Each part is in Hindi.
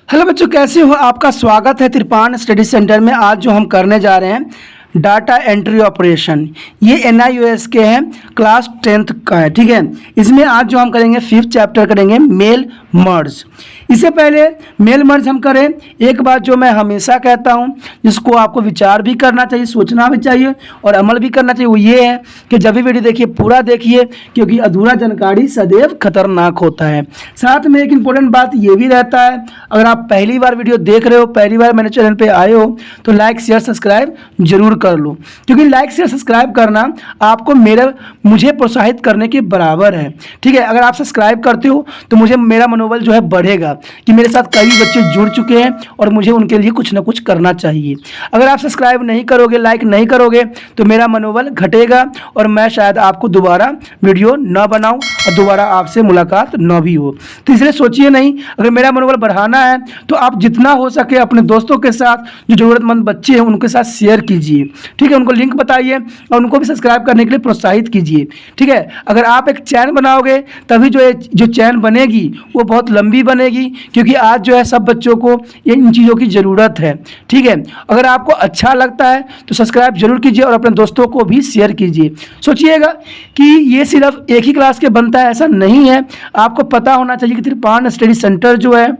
हेलो बच्चों, कैसे हो? आपका स्वागत है त्रिपान स्टडी सेंटर में। आज जो हम करने जा रहे हैं डाटा एंट्री ऑपरेशन, ये NIOS के हैं, क्लास 10th का है। ठीक है, इसमें आज जो हम करेंगे 5th चैप्टर करेंगे मेल मर्ज। इससे पहले मेल मर्ज हम करें, एक बात जो मैं हमेशा कहता हूं, जिसको आपको विचार भी करना चाहिए, सोचना भी चाहिए और अमल भी करना चाहिए, वो ये है कि जब भी वीडियो देखिए पूरा देखिए, क्योंकि अधूरा जानकारी सदैव खतरनाक होता है। साथ में एक इम्पोर्टेंट बात ये भी रहता है, अगर आप पहली बार वीडियो देख रहे हो, पहली बार मेरे चैनल पे आए हो, तो लाइक शेयर सब्सक्राइब जरूर कर लो, क्योंकि लाइक शेयर सब्सक्राइब करना आपको मुझे प्रोत्साहित करने के बराबर है। ठीक है, अगर आप सब्सक्राइब करते हो तो मुझे मेरा मनोबल जो है बढ़ेगा कि मेरे साथ कई बच्चे जुड़ चुके हैं और मुझे उनके लिए कुछ ना कुछ करना चाहिए। अगर आप सब्सक्राइब नहीं करोगे, लाइक नहीं करोगे, तो मेरा मनोबल घटेगा और मैं शायद आपको दोबारा वीडियो न बनाऊं और दोबारा आपसे मुलाकात न भी हो। तो इसलिए सोचिए नहीं, अगर मेरा मनोबल बढ़ाना है तो आप जितना हो सके अपने दोस्तों के साथ, जो ज़रूरतमंद बच्चे हैं उनके साथ शेयर कीजिए। ठीक है, उनको लिंक बताइए और उनको भी सब्सक्राइब करने के लिए प्रोत्साहित कीजिए। ठीक है, अगर आप एक चैन बनाओगे तभी जो चैन बनेगी वो बहुत लंबी बनेगी, क्योंकि आज जो है सब बच्चों को इन चीज़ों की ज़रूरत है। ठीक है, अगर आपको अच्छा लगता है तो सब्सक्राइब जरूर कीजिए और अपने दोस्तों को भी शेयर कीजिए। सोचिएगा कि ये सिर्फ एक ही क्लास के बनता है, ऐसा नहीं है। आपको पता होना चाहिए कि त्रिपान स्टडी सेंटर जो है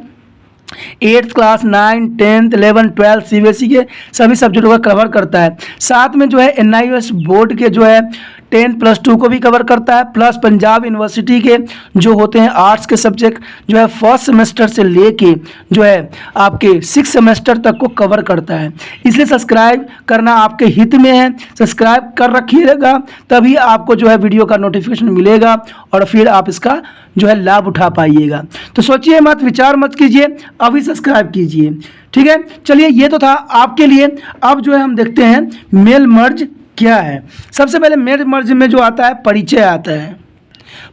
8th क्लास 9, 10th, 11, 12 CBSE के सभी सब्जेक्टों का कवर करता है। साथ में जो है NIOS बोर्ड के जो है 10+2 को भी कवर करता है, प्लस पंजाब यूनिवर्सिटी के जो होते हैं आर्ट्स के सब्जेक्ट जो है फर्स्ट सेमेस्टर से लेके जो है आपके 6th सेमेस्टर तक को कवर करता है। इसलिए सब्सक्राइब करना आपके हित में है। सब्सक्राइब कर रखिएगा, तभी आपको जो है वीडियो का नोटिफिकेशन मिलेगा और फिर आप इसका जो है लाभ उठा पाइएगा। तो सोचिए मत, विचार मत कीजिए, अभी सब्सक्राइब कीजिए। ठीक है, चलिए ये तो था आपके लिए। अब जो है हम देखते हैं मेल मर्ज क्या है। सबसे पहले मेल मर्ज में जो आता है परिचय आता है।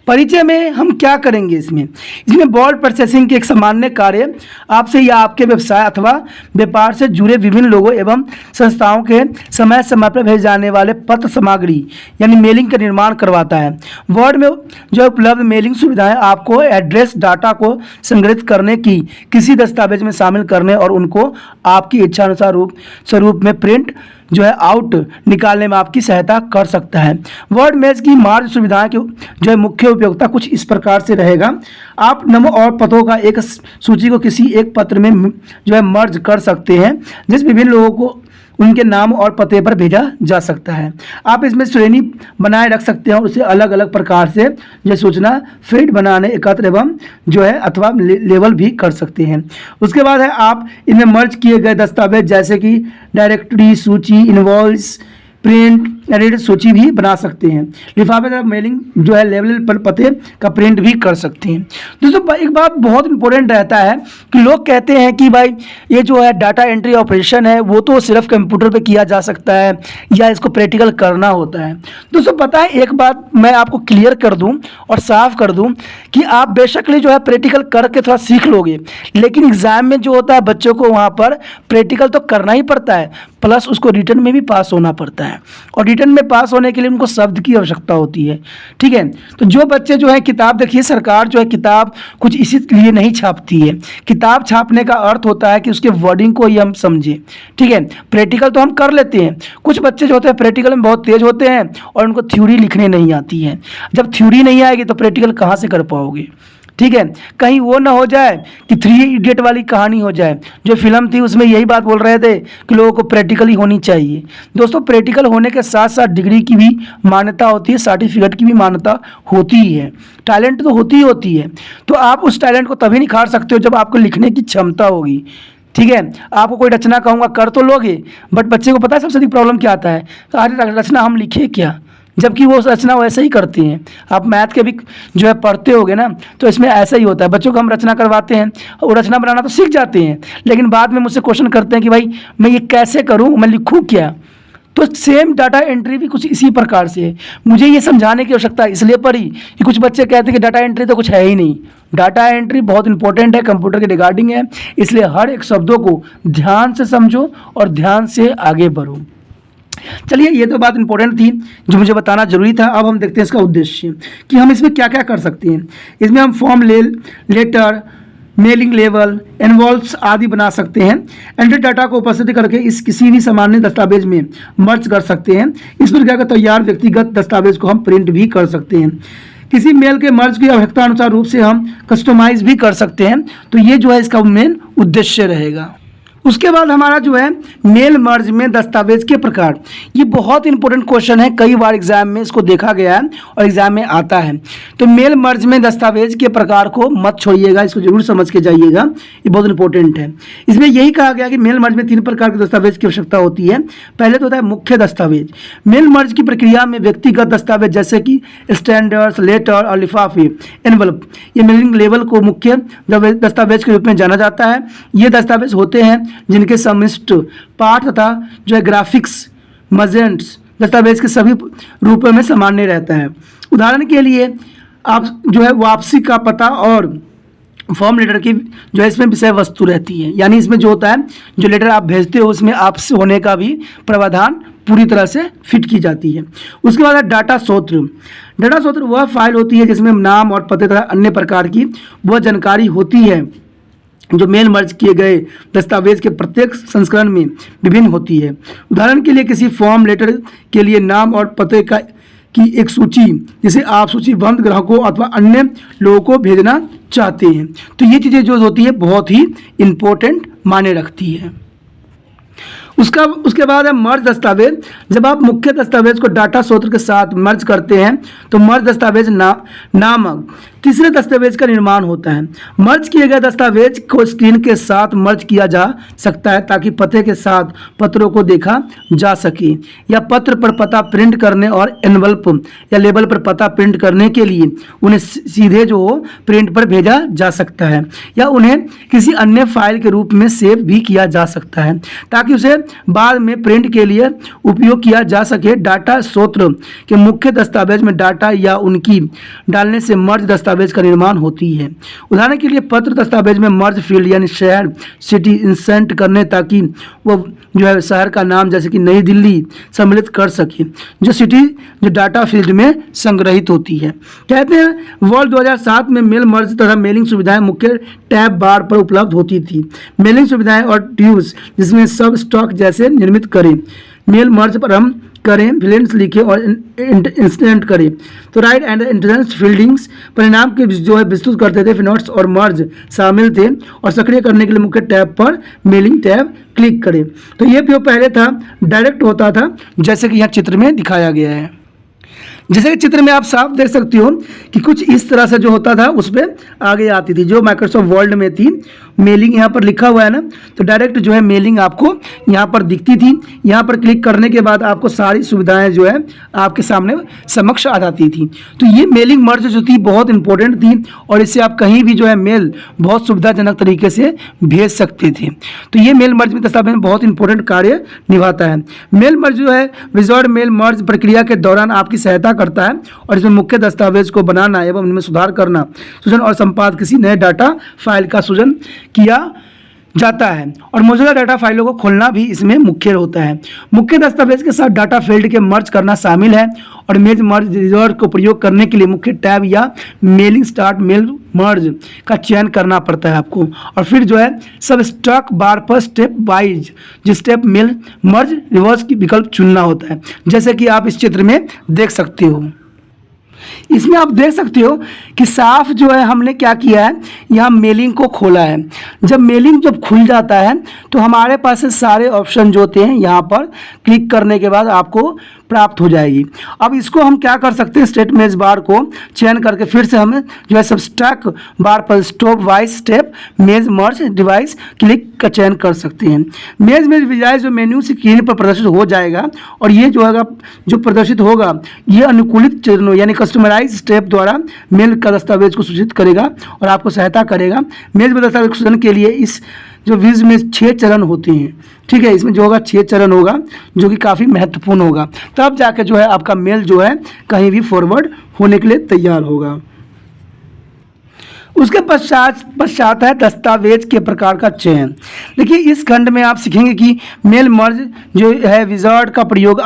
परिचय में हम क्या करेंगे? इसमें वर्ड प्रोसेसिंग के एक सामान्य कार्य आपसे या आपके व्यवसाय अथवा व्यापार से जुड़े विभिन्न लोगों एवं संस्थाओं के समय समय पर भेजे जाने वाले पत्र सामग्री यानी मेलिंग का निर्माण करवाता है। वर्ड में जो उपलब्ध मेलिंग सुविधाएं आपको एड्रेस डाटा को संग्रहित करने की, किसी दस्तावेज में शामिल करने और उनको आपकी इच्छानुसार स्वरूप में प्रिंट जो है आउट निकालने में आपकी सहायता कर सकता है। वर्ड मेज की मार्ज सुविधाएं की जो है मुख्य उपयोगिता कुछ इस प्रकार से रहेगा। आप नामों और पतों का एक सूची को किसी एक पत्र में जो है मर्ज कर सकते हैं, जिस विभिन्न लोगों को उनके नाम और पते पर भेजा जा सकता है। आप इसमें श्रेणी बनाए रख सकते हैं और उसे अलग अलग प्रकार से जो सूचना फीड बनाने, एकत्र एवं जो है अथवा लेवल भी कर सकते हैं। उसके बाद है आप इनमें मर्ज किए गए दस्तावेज जैसे कि डायरेक्टरी, सूची, इनवॉइस, प्रिंट एडिट सूची भी बना सकते हैं। लिफाफे का मेलिंग जो है लेवल पर पते का प्रिंट भी कर सकते हैं। दोस्तों एक बात बहुत इंपॉर्टेंट रहता है कि लोग कहते हैं कि भाई ये जो है डाटा एंट्री ऑपरेशन है वो तो सिर्फ कंप्यूटर पे किया जा सकता है या इसको प्रैक्टिकल करना होता है। दोस्तों पता है, एक बात मैं आपको क्लियर कर दूं और साफ कर दूं कि आप बेशक जो है प्रैक्टिकल करके थोड़ा सीख लोगे, लेकिन एग्जाम में जो होता है बच्चों को वहाँ पर प्रैक्टिकल तो करना ही पड़ता है, प्लस उसको रिटर्न में भी पास होना पड़ता है और रिटर्न में पास होने के लिए उनको शब्द की आवश्यकता होती है। ठीक है, तो जो बच्चे जो है किताब, देखिए सरकार जो है किताब कुछ इसी लिए नहीं छापती है। किताब छापने का अर्थ होता है कि उसके वर्डिंग को ही हम समझें। ठीक है, प्रैक्टिकल तो हम कर लेते हैं, कुछ बच्चे जो होते हैं प्रैक्टिकल में बहुत तेज होते हैं और उनको थ्योरी लिखने नहीं आती है। जब थ्योरी नहीं आएगी तो प्रैक्टिकल कहाँ से कर पाओगे? ठीक है, कहीं वो ना हो जाए कि 3 इडियट वाली कहानी हो जाए। जो फिल्म थी उसमें यही बात बोल रहे थे कि लोगों को प्रैक्टिकली होनी चाहिए। दोस्तों प्रैक्टिकल होने के साथ साथ डिग्री की भी मान्यता होती है, सर्टिफिकेट की भी मान्यता होती ही है, टैलेंट तो होती ही होती है। तो आप उस टैलेंट को तभी निखार सकते हो जब आपको लिखने की क्षमता होगी। ठीक है, आपको कोई रचना कहूँगा कर तो लोगे, बट बच्चे को पता है सबसे बड़ी प्रॉब्लम क्या आता है, तो अरे रचना हम लिखे क्या, जबकि वो रचना वैसे ही करती हैं। आप मैथ के भी जो है पढ़ते होगे ना, तो इसमें ऐसा ही होता है। बच्चों को हम रचना करवाते हैं और रचना बनाना तो सीख जाते हैं, लेकिन बाद में मुझसे क्वेश्चन करते हैं कि भाई मैं ये कैसे करूं, मैं लिखूं क्या। तो सेम डाटा एंट्री भी कुछ इसी प्रकार से है। मुझे ये समझाने की आवश्यकता इसलिए पड़ी कि कुछ बच्चे कहते हैं कि डाटा एंट्री तो कुछ है ही नहीं। डाटा एंट्री बहुत इंपॉर्टेंट है, कंप्यूटर के रिगार्डिंग है, इसलिए हर एक शब्दों को ध्यान से समझो और ध्यान से आगे बढ़ो। चलिए ये तो बात इंपॉर्टेंट थी जो मुझे बताना जरूरी था। अब हम देखते हैं इसका उद्देश्य कि हम इसमें क्या क्या कर सकते हैं। इसमें हम फॉर्म लेटर मेलिंग लेवल, इन्वॉल्व्स आदि बना सकते हैं। एंट्री डाटा को उपस्थित करके इस किसी भी सामान्य दस्तावेज में मर्ज कर सकते हैं। इस प्रकार का तैयार व्यक्तिगत दस्तावेज को हम प्रिंट भी कर सकते हैं। किसी मेल के मर्ज की आवश्यकता अनुसार रूप से हम कस्टमाइज भी कर सकते हैं। तो ये जो है इसका मेन उद्देश्य रहेगा। उसके बाद हमारा जो है मेल मर्ज में दस्तावेज के प्रकार, ये बहुत इंपॉर्टेंट क्वेश्चन है, कई बार एग्जाम में इसको देखा गया है और एग्जाम में आता है। तो मेल मर्ज में दस्तावेज के प्रकार को मत छोड़िएगा, इसको जरूर समझ के जाइएगा, ये बहुत इंपॉर्टेंट है। इसमें यही कहा गया कि मेल मर्ज में 3 प्रकार के दस्तावेज की आवश्यकता होती है। पहले तो होता है मुख्य दस्तावेज। मेल मर्ज की प्रक्रिया में व्यक्तिगत दस्तावेज जैसे कि स्टैंडर्ड्स, लेटर और लिफाफे, एनवलप, ये मेलिंग लेवल को मुख्य दस्तावेज के रूप में जाना जाता है। ये दस्तावेज होते हैं जिनके समिष्ट पाठ तथा जो है ग्राफिक्स मजेंट्स दस्तावेज के सभी रूपों में सामान्य रहता है। उदाहरण के लिए आप जो है वापसी का पता और फॉर्म लेटर की जो है इसमें विषय वस्तु रहती है, यानी इसमें जो होता है जो लेटर आप भेजते हो उसमें आपसे होने का भी प्रावधान पूरी तरह से फिट की जाती है। उसके बाद है डाटा स्रोत। डाटा स्रोत वह फाइल होती है जिसमें नाम और पते तथा अन्य प्रकार की वह जानकारी होती है जो मेल मर्ज किए गए दस्तावेज के प्रत्येक संस्करण में विभिन्न होती है। उदाहरण के लिए किसी फॉर्म लेटर के लिए नाम और पते की एक सूची जिसे आप सूचीबद्ध ग्राहकों अथवा अन्य लोगों को भेजना चाहते हैं। तो ये चीज़ें जो होती है बहुत ही इम्पोर्टेंट मायने रखती है। उसके बाद है मर्ज दस्तावेज। जब आप मुख्य दस्तावेज को डाटा स्रोत के साथ मर्ज करते हैं तो मर्ज दस्तावेज नामक तीसरे दस्तावेज का निर्माण होता है। मर्ज किए गए दस्तावेज को स्क्रीन के साथ मर्ज किया जा सकता है ताकि पते के साथ पत्रों को देखा जा सके, या पत्र पर पता प्रिंट करने और एनवलप या लेबल पर पता प्रिंट करने के लिए उन्हें सीधे जो हो प्रिंट पर भेजा जा सकता है, या उन्हें किसी अन्य फाइल के रूप में सेव भी किया जा सकता है ताकि उसे बाद में प्रिंट के लिए उपयोग किया जा सके। डाटा स्रोत के मुख्य दस्तावेज में डाटा या उनकी डालने से मर्ज दस्तावेज का निर्माण होती है। उदाहरण के लिए पत्र दस्तावेज में मर्ज फील्ड यानी शहर सिटी इंसर्ट करने ताकि वो जो है शहर का नाम जैसे कि नई दिल्ली सम्मिलित कर सके, जो सिटी जो डाटा फील्ड में संग्रहित होती है। कहते हैं वर्ष 2007 में मेल मर्ज तथा मेलिंग सुविधाएं मुख्य टैब बार पर उपलब्ध होती थी। मेलिंग सुविधाएं और ट्यूब्स जिसमें सब स्टॉक जैसे निर्मित करें, मेल मर्ज पर हम करें, फिलेंट्स लिखें और इंस्टेंट करें। तो राइट एंड इंटेंस फील्डिंग्स परिणाम के जो है विस्तृत करते थे। फिनोट्स और मर्ज शामिल थे और सक्रिय करने के लिए मुख्य टैब पर मेलिंग टैब क्लिक करें। तो ये जो पहले था डायरेक्ट होता था, जैसे कि यहाँ चित्र में दिखाया गया है। जैसे कि चित्र में आप साफ देख सकते हो कि कुछ इस तरह से जो होता था उस पर आगे आती थी, जो माइक्रोसॉफ्ट वर्ड में थी। मेलिंग यहाँ पर लिखा हुआ है ना, तो डायरेक्ट जो है मेलिंग आपको यहाँ पर दिखती थी। यहाँ पर क्लिक करने के बाद आपको सारी सुविधाएं जो है आपके सामने समक्ष आ जाती थी। तो ये मेलिंग मर्ज जो थी बहुत इंपॉर्टेंट थी और इससे आप कहीं भी जो है मेल बहुत सुविधाजनक तरीके से भेज सकते थे। तो ये मेल मर्ज में दस्तावेज में बहुत इंपॉर्टेंट कार्य निभाता है। मेल मर्ज जो है विजर्ड मेल मर्ज प्रक्रिया के दौरान आपकी सहायता करता है और इसमें मुख्य दस्तावेज को बनाना एवं इनमें सुधार करना, सृजन और संपादन किसी नए डाटा फाइल का सृजन किया जाता है और मौजूदा डाटा फाइलों को खोलना भी इसमें मुख्य होता है। मुख्य दस्तावेज के साथ डाटा फील्ड के मर्ज करना शामिल है और मेल मर्ज रिजर्व को प्रयोग करने के लिए मुख्य टैब या मेलिंग स्टार्ट मेल मर्ज का चयन करना पड़ता है आपको, और फिर जो है सब स्टॉक बार पर स्टेप वाइज जो स्टेप मेल मर्ज रिवर्स की विकल्प चुनना होता है, जैसे कि आप इस चित्र में देख सकते हो। इसमें आप देख सकते हो कि साफ जो है हमने क्या किया है, यहाँ मेलिंग को खोला है। जब मेलिंग जब खुल जाता है तो हमारे पास से सारे ऑप्शन जो होते हैं यहाँ पर क्लिक करने के बाद आपको प्राप्त हो जाएगी। अब इसको हम क्या कर सकते हैं, स्टेट मेज बार को चयन करके फिर से हम जो है सब स्टॉक बार पर स्टॉप वाइज स्टेप मेज मर्ज डिवाइस क्लिक का चयन कर सकते हैं। मेज में डिवाइस जो मेन्यू स्क्रीन पर प्रदर्शित हो जाएगा और ये जो है जो प्रदर्शित होगा ये अनुकूलित चरणों यानी कस्टमाइज स्टेप द्वारा मेल का दस्तावेज को सूचित करेगा और आपको सहायता करेगा। मेज में दस्तावेज सूचन के लिए इस जो विज में 6 चरण होते हैं, ठीक है, इसमें जो होगा 6 चरण होगा जो कि काफ़ी महत्वपूर्ण होगा, तब जाके जो है आपका मेल जो है कहीं भी फॉरवर्ड होने के लिए तैयार होगा। उसके पश्चात है दस्तावेज के प्रकार का चयन। देखिए इस खंड में आप सीखेंगे कि मेल मर्ज जो है विजार्ड का प्रयोग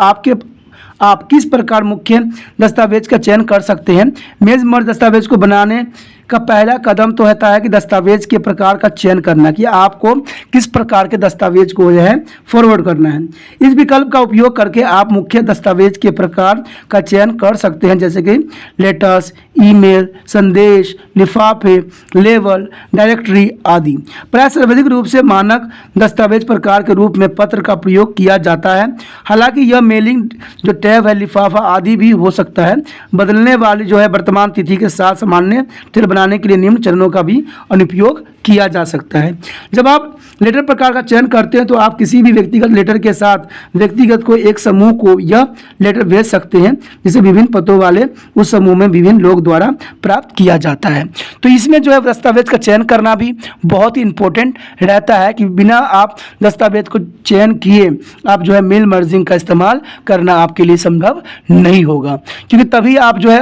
आप किस प्रकार मुख्य दस्तावेज का चयन कर सकते हैं। मेल मर्ज दस्तावेज को बनाने का पहला कदम तो होता है कि दस्तावेज के प्रकार का चयन करना, कि आपको किस प्रकार के दस्तावेज को जो है फॉरवर्ड करना है। इस विकल्प का उपयोग करके आप मुख्य दस्तावेज के प्रकार का चयन कर सकते हैं, जैसे कि लेटर्स, ईमेल, संदेश, लिफाफे, लेबल, डायरेक्टरी आदि। प्राय सर्वाधिक रूप से मानक दस्तावेज प्रकार के रूप में पत्र का प्रयोग किया जाता है। हालांकि यह मेलिंग जो टैब है, लिफाफा आदि भी हो सकता है। बदलने वाली जो है वर्तमान तिथि के साथ सामान्य तिथि बनाने के लिए निम्न चरणों का भी अनुप्रयोग किया जा सकता है। जब आप लेटर प्रकार का चयन करते हैं तो आप किसी भी व्यक्तिगत लेटर के साथ व्यक्तिगत को एक समूह को यह लेटर भेज सकते हैं, जिसे विभिन्न पतों वाले उस समूह में विभिन्न लोग द्वारा प्राप्त किया जाता है। तो इसमें जो है दस्तावेज का चयन करना भी बहुत ही इंपॉर्टेंट रहता है, कि बिना आप दस्तावेज को चयन किए आप जो है मेल मर्जिंग का इस्तेमाल करना आपके लिए संभव नहीं होगा, क्योंकि तभी आप जो है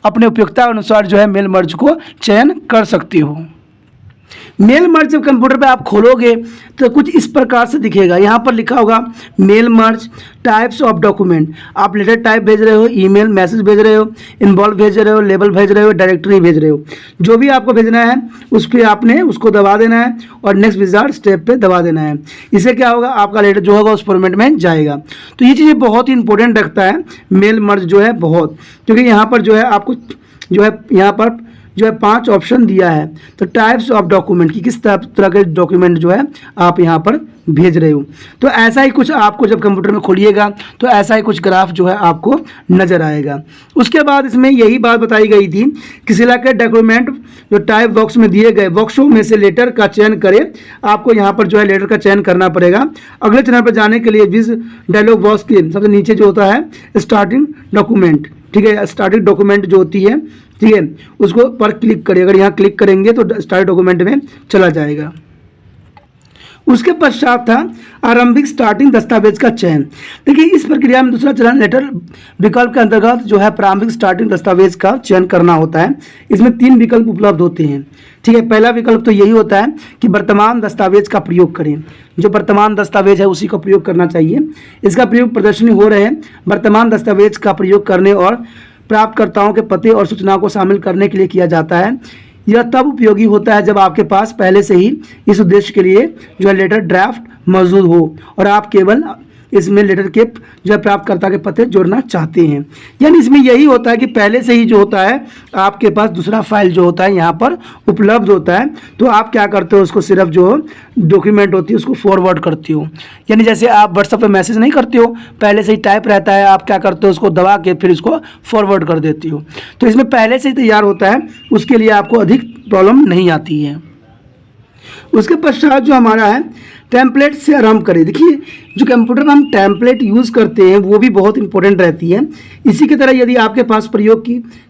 अपने उपयोगिता अनुसार जो है मेल मर्ज को चयन कर सकते हो। मेल मर्ज जब कंप्यूटर पे आप खोलोगे तो कुछ इस प्रकार से दिखेगा। यहाँ पर लिखा होगा mail merge, types of document. आप लेटर टाइप भेज रहे हो, ईमेल मैसेज भेज रहे हो, इन्वॉल्व भेज रहे हो, लेबल भेज रहे हो, डायरेक्टरी भेज रहे हो, जो भी आपको भेजना है उस पर आपने उसको दबा देना है और नेक्स्ट विजार्ड स्टेप पे दबा देना है। इससे क्या होगा, आपका लेटर जो होगा उस फॉर्मेट में जाएगा। तो ये चीज़ें बहुत ही इंपॉर्टेंट रखता है मेल मर्ज जो है बहुत, क्योंकि यहाँ पर जो है आपको जो है यहाँ पर जो है 5 ऑप्शन दिया है। तो टाइप्स ऑफ डॉक्यूमेंट की किस तरह के डॉक्यूमेंट जो है आप यहाँ पर भेज रहे हो, तो ऐसा ही कुछ आपको जब कंप्यूटर में खोलिएगा तो ऐसा ही कुछ ग्राफ जो है आपको नजर आएगा। उसके बाद इसमें यही बात बताई गई थी कि सिलेक्टेड डॉक्यूमेंट जो टाइप बॉक्स में दिए गए बॉक्सों में से लेटर का चयन करें। आपको यहाँ पर जो है लेटर का चयन करना पड़ेगा। अगले चरण पर जाने के लिए जिस डायलॉग बॉक्स के सबसे नीचे जो होता है स्टार्टिंग डॉक्यूमेंट, ठीक है, स्टार्टिंग डॉक्यूमेंट जो होती है, ठीक है, उसको पर क्लिक करिए। अगर यहाँ क्लिक करेंगे तो स्टार्ट डॉक्यूमेंट में चला जाएगा। उसके पश्चात था आरंभिक स्टार्टिंग दस्तावेज का चयन। देखिए इस प्रक्रिया में दूसरा चरण लेटर विकल्प के अंतर्गत जो है प्रारंभिक स्टार्टिंग दस्तावेज का चयन करना होता है। इसमें 3 विकल्प उपलब्ध होते हैं, ठीक है। पहला विकल्प तो यही होता है कि वर्तमान दस्तावेज का प्रयोग करें। जो वर्तमान दस्तावेज है उसी का प्रयोग करना चाहिए। इसका प्रयोग प्रदर्शनी हो रहे वर्तमान दस्तावेज का प्रयोग करने और प्राप्तकर्ताओं के पते और सूचनाओं को शामिल करने के लिए किया जाता है। यह तब उपयोगी होता है जब आपके पास पहले से ही इस उद्देश्य के लिए जो है लेटर ड्राफ्ट मौजूद हो और आप केवल इसमें लेटर के जो है प्राप्तकर्ता के पते जोड़ना चाहते हैं। यानी इसमें यही होता है कि पहले से ही जो होता है आपके पास दूसरा फाइल जो होता है यहाँ पर उपलब्ध होता है, तो आप क्या करते हो उसको सिर्फ जो डॉक्यूमेंट होती है उसको फॉरवर्ड करती हो। यानी जैसे आप व्हाट्सएप पे मैसेज नहीं करते हो, पहले से ही टाइप रहता है, आप क्या करते हो उसको दबा के फिर इसको फॉरवर्ड कर देती हो। तो इसमें पहले से ही तैयार होता है, उसके लिए आपको अधिक प्रॉब्लम नहीं आती है। उसके पश्चात जो हमारा है टेम्पलेट से आरंभ करें। देखिए जो कंप्यूटर में हम टेम्पलेट यूज़ करते हैं वो भी बहुत इंपॉर्टेंट रहती है। इसी की तरह यदि आपके पास प्रयोग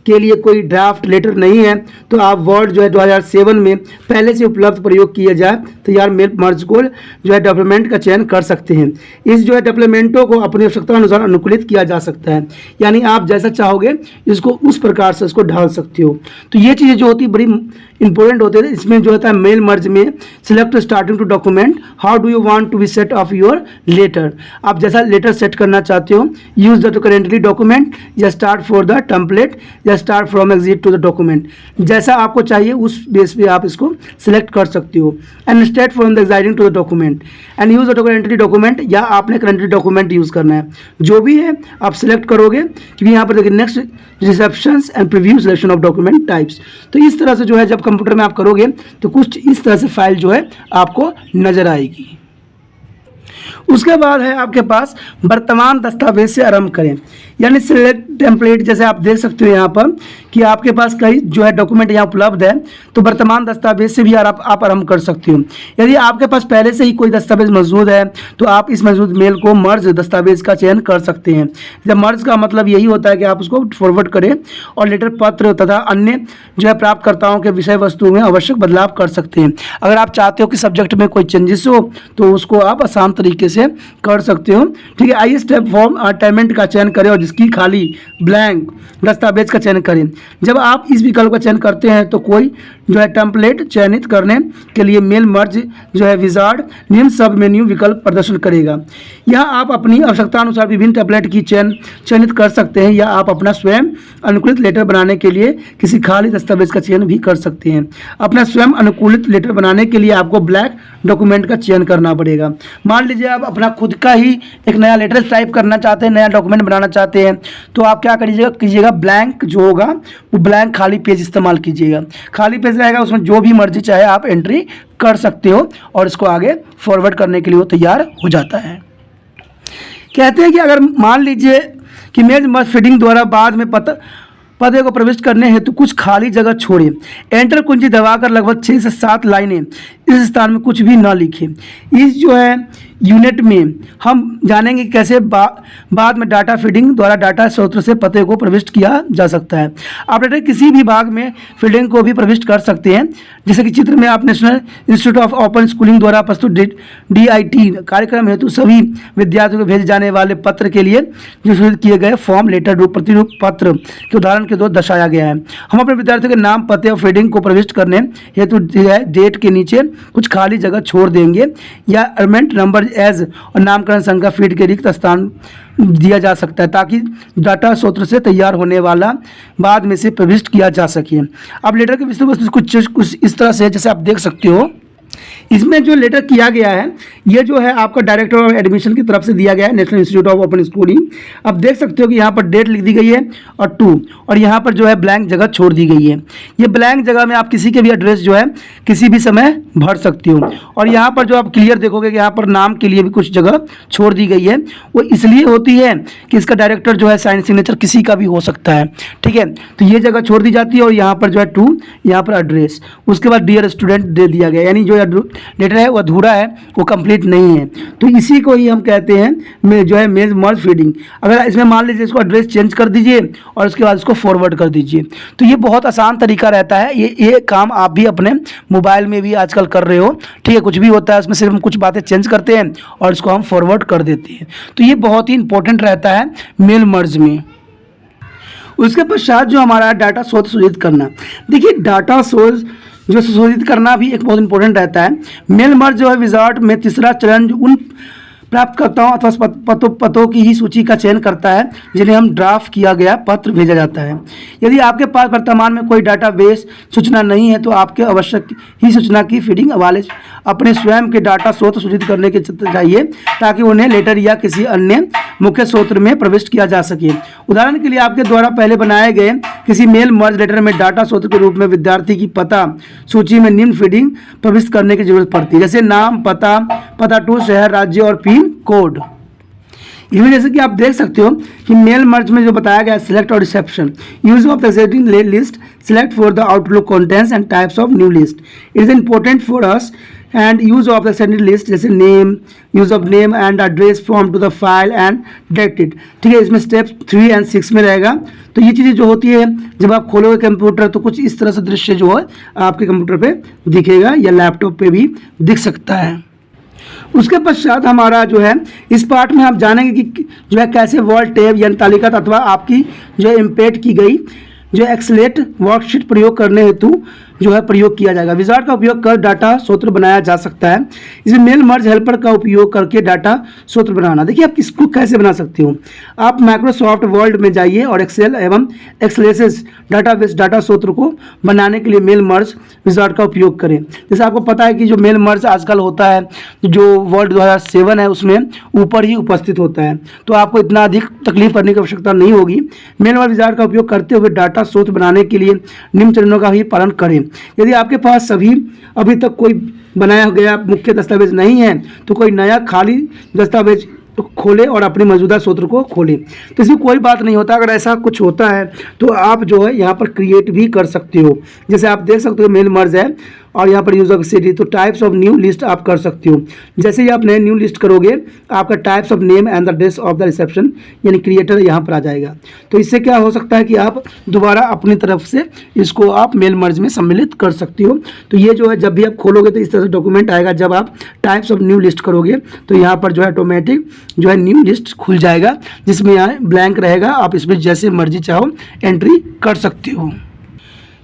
के लिए कोई ड्राफ्ट लेटर नहीं है तो आप वर्ड जो है 2007 में पहले से उपलब्ध प्रयोग किया जाए तो यार मेल मर्ज को जो है डॉक्यूमेंट का चयन कर सकते हैं। इस जो है डॉक्यूमेंटों को अपनी आवश्यकता अनुसार अनुकूलित किया जा सकता है, यानी आप जैसा चाहोगे इसको उस प्रकार से इसको ढाल सकते हो। तो ये चीज़ें जो होती है बड़ी इंपॉर्टेंट होते हैं। इसमें जो होता है मेल मर्ज में select starting to document, how do you want to be set of your letter. आप जैसा लेटर सेट करना चाहते हो, यूज द करेंटली डॉक्यूमेंट या स्टार्ट फॉर द टेम्पलेट या start from exit to the document, जैसा आपको चाहिए उस बेस पे आप इसको सिलेक्ट कर सकते हो। And start from the existing to the document and use the currently document, या आपने करेंटली डॉक्यूमेंट यूज करना है, जो भी है आप सिलेक्ट करोगे। क्योंकि यहाँ पर देखिए next receptions and preview selection of document types. तो इस तरह से जो है जब कंप्यूटर में आप करोगे तो कुछ इस तरह से फाइल जो है आपको नजर आएगी। उसके बाद है आपके पास वर्तमान दस्तावेज से आरंभ करें, यानी सिलेक्ट टेम्पलेट। जैसे आप देख सकते हो यहाँ पर कि आपके पास कई जो है डॉक्यूमेंट यहाँ उपलब्ध है, तो वर्तमान दस्तावेज से भी आप आरंभ कर सकते हो। यदि आपके पास पहले से ही कोई दस्तावेज मौजूद है तो आप इस मौजूद मेल को मर्ज दस्तावेज का चयन कर सकते हैं। जब मर्ज का मतलब यही होता है कि आप उसको फॉरवर्ड करें और लेटर पत्र तथा अन्य जो है प्राप्तकर्ताओं के विषय वस्तु में आवश्यक बदलाव कर सकते हैं। अगर आप चाहते हो कि सब्जेक्ट में कोई चेंजेस हो तो उसको आप आसान तरीके से से कर सकते हो। ठीक है, आइए स्टेप फॉर्म अटेनमेंट का चयन करें और जिसकी खाली ब्लैंक दस्तावेज का चयन करें। जब आप इस विकल्प का चयन करते हैं तो कोई जो है टेम्पलेट चयनित करने के लिए मेल मर्ज जो है विजार्ड निम्न सब मेन्यू विकल्प प्रदर्शन करेगा। यहाँ आप अपनी आवश्यकता अनुसार विभिन्न टेम्पलेट की चयनित कर सकते हैं या आप अपना स्वयं अनुकूलित लेटर बनाने के लिए किसी खाली दस्तावेज का चयन भी कर सकते हैं। अपना स्वयं अनुकूलित लेटर बनाने के लिए आपको ब्लैक डॉक्यूमेंट का चयन करना पड़ेगा। मान लीजिए आप अपना खुद का ही एक नया लेटर टाइप करना चाहते हैं, नया डॉक्यूमेंट बनाना चाहते हैं, तो आप क्या कीजिएगा ब्लैंक जो होगा वो ब्लैंक खाली पेज इस्तेमाल कीजिएगा। खाली पेज रहेगा, उसमें जो भी मर्जी चाहे आप एंट्री कर सकते हो और इसको आगे फॉरवर्ड करने के लिए वो तैयार हो जाता है। कहते हैं कि अगर मान लीजिए कि मेल मर्ज फीडिंग द्वारा बाद में पते को प्रविष्ट करने हेतु कुछ खाली जगह छोड़ें। एंटर कुंजी दबाकर लगभग 6 से 7 लाइनें इस स्थान में कुछ भी ना लिखें। इस जो है यूनिट में हम जानेंगे कि कैसे बाद में डाटा फीडिंग द्वारा डाटा स्रोत से पते को प्रविष्ट किया जा सकता है। आप डाटा किसी भी भाग में फीडिंग को भी प्रविष्ट कर सकते हैं, जैसे कि चित्र में आप national institute of open schooling द्वारा प्रस्तुत DIT कार्यक्रम हेतु सभी विद्यार्थियों को भेजे जाने वाले पत्र के लिए जो सूचित किए गए फॉर्म लेटर रूप प्रतिरूप पत्र के उदाहरण के द्वारा दर्शाया गया है। हम अपने विद्यार्थियों के नाम पते और फीडिंग को प्रविष्ट करने हेतु डेट के नीचे कुछ खाली जगह छोड़ देंगे या एलिमेंट नंबर एज और नामकरण संख्या फीड के रिक्त स्थान दिया जा सकता है ताकि डाटा स्रोत से तैयार होने वाला बाद में से प्रविष्ट किया जा सके। अब लेटर की विषय वस्तु कुछ इस तरह से जैसे आप देख सकते हो। इसमें जो लेटर किया गया है ये जो है आपका डायरेक्टर ऑफ एडमिशन की तरफ से दिया गया है, national institute of open schooling. अब देख सकते हो कि यहाँ पर डेट लिख दी गई है और 2 और यहाँ पर जो है ब्लैंक जगह छोड़ दी गई है। ये ब्लैंक जगह में आप किसी के भी एड्रेस जो है किसी भी समय भर सकते हो। और यहाँ पर जो आप क्लियर देखोगे कि यहाँ पर नाम के लिए भी कुछ जगह छोड़ दी गई है। वो इसलिए होती है कि इसका डायरेक्टर जो है साइन सिग्नेचर किसी का भी हो सकता है। ठीक है, तो ये जगह छोड़ दी जाती है और यहाँ पर जो है 2 यहाँ पर एड्रेस, उसके बाद डियर स्टूडेंट दे दिया गया, यानी जो लेटर है वो अधूरा है, वो कंप्लीट नहीं है। तो इसी को ही हम कहते हैं जो है मेल मर्ज फीडिंग। अगर इसमें मान लीजिए इसको एड्रेस चेंज कर दीजिए और उसके बाद इसको फॉरवर्ड कर दीजिए, तो ये बहुत आसान तरीका रहता है। ये काम आप भी अपने मोबाइल में भी आजकल कर रहे हो। ठीक है, कुछ भी होता है उसमें सिर्फ हम कुछ बातें चेंज करते हैं और इसको हम फॉरवर्ड कर देते हैं। तो ये बहुत ही इंपॉर्टेंट रहता है मेल मर्ज में। उसके पश्चात जो हमारा डाटा स्रोत सुयोजित करना, देखिए डाटा सोर्स जो सुशोधित करना भी एक बहुत इंपॉर्टेंट रहता है। मेल मर्ज जो है विजार्ड में तीसरा चरण जो उन प्राप्तकर्ताओं अथवा पतों की ही सूची का चयन करता है जिन्हें हम ड्राफ्ट किया गया पत्र भेजा जाता है। यदि आपके पास वर्तमान में कोई डाटाबेस सूचना नहीं है तो आपके आवश्यक ही सूचना की फीडिंग वाले अपने स्वयं के डाटा स्रोत सूचित करने के चाहिए ताकि उन्हें लेटर या किसी अन्य मुख्य स्रोत में प्रविष्ट किया जा सके। उदाहरण के लिए आपके द्वारा पहले बनाए गए किसी मेल मर्ज लेटर में डाटा स्रोत के रूप में विद्यार्थी की पता सूची में निम्न फीडिंग प्रविष्ट करने की जरूरत पड़ती है, जैसे नाम, पता टू शहर, राज्य और पिन कोड। इसमें जैसे कि आप देख सकते हो कि मेल मर्ज में जो बताया गया सिलेक्ट और reception, use of the existing list, select for the outlook contents and types of new list. It is important for us and use of the extended list, जैसे name, use of name and address from to the file and direct it. ठीक है, इसमें स्टेप 3 और 6 में रहेगा। तो ये चीज़ें जो होती है जब आप खोलोगे कंप्यूटर तो कुछ इस तरह से दृश्य जो है आपके कंप्यूटर पे दिखेगा या लैपटॉप पे भी दिख सकता है। उसके पश्चात हमारा जो है इस पार्ट में आप जानेंगे कि जो है कैसे वर्ड टैब या तालिका अथवा आपकी जो है इम्पेड की गई जो एक्सेलेट वर्कशीट प्रयोग करने हेतु जो है प्रयोग किया जाएगा। विजार्ड का उपयोग कर डाटा स्रोत बनाया जा सकता है। इसमें मेल मर्ज हेल्पर का उपयोग करके डाटा स्रोत बनाना, देखिए आप किसको कैसे बना सकते हो। आप माइक्रोसॉफ्ट वर्ड में जाइए और एक्सेल एवं एक्सेलेसिस डाटाबेस डाटा स्रोत को बनाने के लिए मेल मर्ज विजार्ड का उपयोग करें। जैसे आपको पता है कि जो मेल मर्ज आजकल होता है जो वर्ड 2007 है उसमें ऊपर ही उपस्थित होता है, तो आपको इतना अधिक तकलीफ करने की आवश्यकता नहीं होगी। मेल मर्ज विजार्ड का उपयोग करते हुए डाटा स्रोत बनाने के लिए निम्न चरणों का ही पालन करें। यदि आपके पास सभी अभी तक कोई बनाया गया मुख्य दस्तावेज नहीं है तो कोई नया खाली दस्तावेज खोले और अपने मौजूदा स्रोत को खोले। तो इसमें कोई बात नहीं होता, अगर ऐसा कुछ होता है तो आप जो है यहाँ पर क्रिएट भी कर सकते हो। जैसे आप देख सकते हो मेल मर्ज है और यहाँ पर यूज ऑफ सिटी, तो टाइप्स ऑफ न्यू लिस्ट आप कर सकते हो। जैसे ही आप नए न्यू लिस्ट करोगे आपका types of name and the address of the reception यानी क्रिएटर यहाँ पर आ जाएगा। तो इससे क्या हो सकता है कि आप दोबारा अपनी तरफ से इसको आप मेल मर्ज में सम्मिलित कर सकते हो। तो ये जो है जब भी आप खोलोगे तो इस तरह से डॉक्यूमेंट आएगा। जब आप टाइप्स ऑफ न्यू लिस्ट करोगे तो यहाँ पर जो है ऑटोमेटिक जो है न्यू लिस्ट खुल जाएगा, जिसमें यहाँ ब्लैंक रहेगा, आप इसमें जैसे मर्जी चाहो एंट्री कर सकते हो।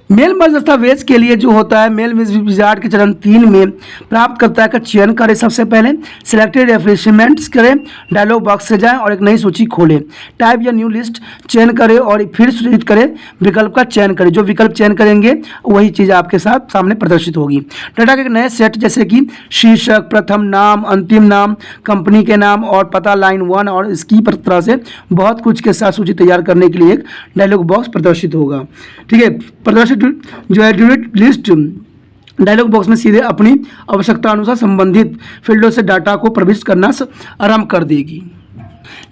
मेल मर्ज दस्तावेज के लिए जो होता है मेल विजार्ड के चरण 3 में प्राप्तकर्ता का चयन करें। सबसे पहले सिलेक्टेड रेफ्रेशमेंट्स करें, डायलॉग बॉक्स से जाएं और एक नई सूची खोलें। टाइप या न्यू लिस्ट चयन करें और फिर सूचित करें विकल्प का चयन करें। जो विकल्प चयन करेंगे वही चीज़ आपके साथ सामने प्रदर्शित होगी। डाटा के नए सेट जैसे कि शीर्षक, प्रथम नाम, अंतिम नाम, कंपनी के नाम और पता लाइन 1 और इसकी तरह से बहुत कुछ के साथ सूची तैयार करने के लिए एक डायलॉग बॉक्स प्रदर्शित होगा। ठीक है, प्रदर्शित जो है ड्यूरेट लिस्ट डायलॉग बॉक्स में सीधे अपनी आवश्यकता अनुसार संबंधित फील्डों से डाटा को प्रविष्ट करना आरंभ कर देगी।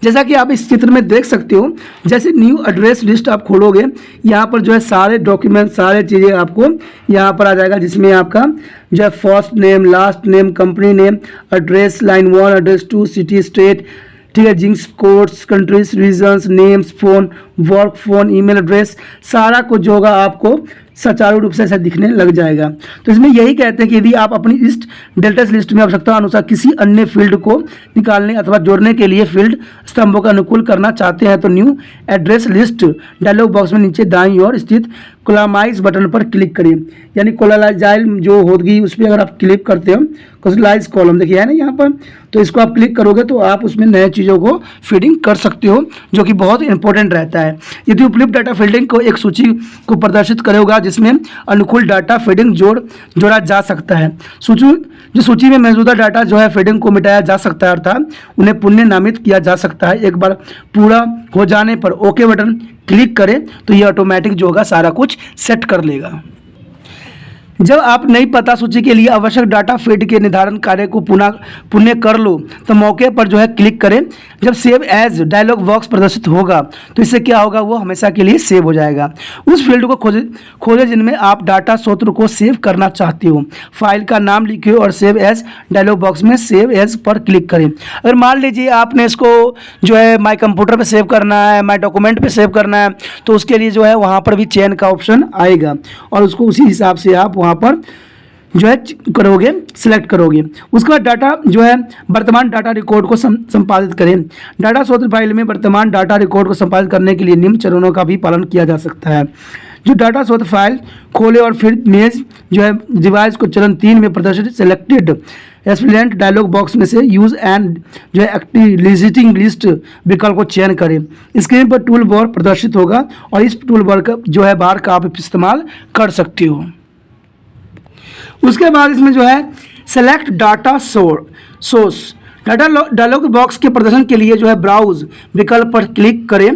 जैसा कि आप इस चित्र में देख सकते हो, जैसे न्यू एड्रेस लिस्ट आप खोलोगे यहाँ पर जो है सारे डॉक्यूमेंट सारे चीज़ें आपको यहाँ पर आ जाएगा, जिसमें आपका जो है first name, last name, company name, address line 1, address 2, city, state, ठीक है, जिंक्स codes, countries, regions, names, phone, work phone, email address, सारा कुछ जो होगा आपको सुचारू रूप से ऐसा दिखने लग जाएगा। तो इसमें यही कहते हैं कि यदि आप अपनी लिस्ट डेल्टा लिस्ट में आवश्यकता अनुसार किसी अन्य फील्ड को निकालने अथवा जोड़ने के लिए फील्ड स्तंभों का अनुकूल करना चाहते हैं तो new address list dialog box में नीचे दाईं ओर स्थित कोलामाइज बटन पर क्लिक करिए। यानी कोलाजाइल जो होगी उस पर अगर आप क्लिक करते हो, कोलाइज कॉलम देखिए है ना यहाँ पर, तो इसको आप क्लिक करोगे तो आप उसमें नए चीज़ों को फीडिंग कर सकते हो, जो कि बहुत इंपॉर्टेंट रहता है। यदि उपलब्ध डाटा फीडिंग को एक सूची को प्रदर्शित करेगा जिसमें अनुकूल डाटा फीडिंग जोड़ा जा सकता है। सूची में मौजूदा डाटा जो है फीडिंग को मिटाया जा सकता है, अर्थात उन्हें पुनः नामित किया जा सकता है। एक बार पूरा हो जाने पर ओके बटन क्लिक करें तो ये ऑटोमेटिक जो होगा सारा कुछ सेट कर लेगा। जब आप नई पता सूची के लिए आवश्यक डाटा फीड के निर्धारण कार्य को पुनः कर लो तो मौके पर जो है क्लिक करें। जब सेव एज डायलॉग बॉक्स प्रदर्शित होगा तो इससे क्या होगा, वो हमेशा के लिए सेव हो जाएगा। उस फील्ड को खोजें जिनमें आप डाटा स्रोत को सेव करना चाहते हो। फाइल का नाम लिखिए और सेव एज डायलॉग बॉक्स में सेव एज पर क्लिक करें। अगर मान लीजिए आपने इसको जो है माई कंप्यूटर पर सेव करना है, माई डॉक्यूमेंट पर सेव करना है, तो उसके लिए जो है वहाँ पर भी चयन का ऑप्शन आएगा और उसको उसी हिसाब से आप वहाँ पर जो है करोगे, सिलेक्ट करोगे। उसके बाद डाटा जो है वर्तमान डाटा रिकॉर्ड को संपादित करें। डाटा स्रोत फाइल में वर्तमान डाटा रिकॉर्ड को संपादित करने के लिए निम्न चरणों का भी पालन किया जा सकता है। जो डाटा स्रोत फाइल खोले और फिर मेज जो है डिवाइस को चरण 3 में प्रदर्शित सिलेक्टेड एक्सप्लेनेंट डायलॉग बॉक्स में से यूज एंड जो है एक्टिविजिटिंग लिस्ट विकल्प को चयन करें। स्क्रीन पर टूल बार प्रदर्शित होगा और इस टूल बार का जो है बार का आप इस्तेमाल कर सकते हो। उसके बाद इसमें जो है select data source data dialog box के प्रदर्शन के लिए जो है ब्राउज विकल्प पर क्लिक करें।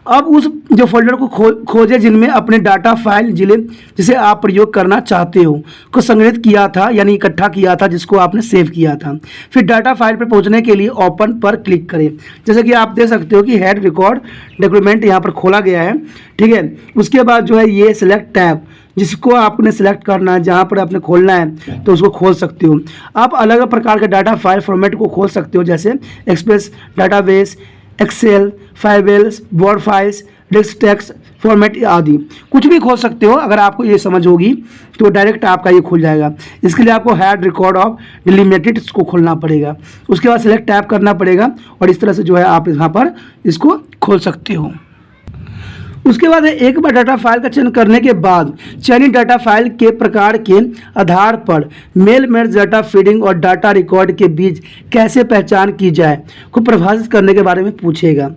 अब उस जो फोल्डर को खोजें जिनमें अपने डाटा फाइल जिसे आप प्रयोग करना चाहते हो को संग्रहित किया था, यानी इकट्ठा किया था, जिसको आपने सेव किया था। फिर डाटा फाइल पर पहुंचने के लिए ओपन पर क्लिक करें। जैसे कि आप देख सकते हो कि हेड रिकॉर्ड डॉक्यूमेंट यहाँ पर खोला गया है। ठीक है, उसके बाद जो है ये सिलेक्ट टैब जिसको आपने सेलेक्ट करना है, जहाँ पर आपने खोलना है तो उसको खोल सकते हो। आप अलग अलग प्रकार के डाटा फाइल फॉर्मेट को खोल सकते हो, जैसे express database, Excel files, Word files, disk text format आदि कुछ भी खोल सकते हो। अगर आपको ये समझ होगी तो डायरेक्ट आपका ये खुल जाएगा। इसके लिए आपको हेड रिकॉर्ड ऑफ डिलीमिटेड इसको खोलना पड़ेगा। उसके बाद सिलेक्ट टैब करना पड़ेगा और इस तरह से जो है आप यहाँ पर इसको खोल सकते हो। उसके बाद एक बार डाटा फाइल का चयन करने के बाद चयनित डाटा फाइल के प्रकार के आधार पर मेल मर्ज डाटा फीडिंग और डाटा रिकॉर्ड के बीच कैसे पहचान की जाए को परिभाषित करने के बारे में पूछेगा।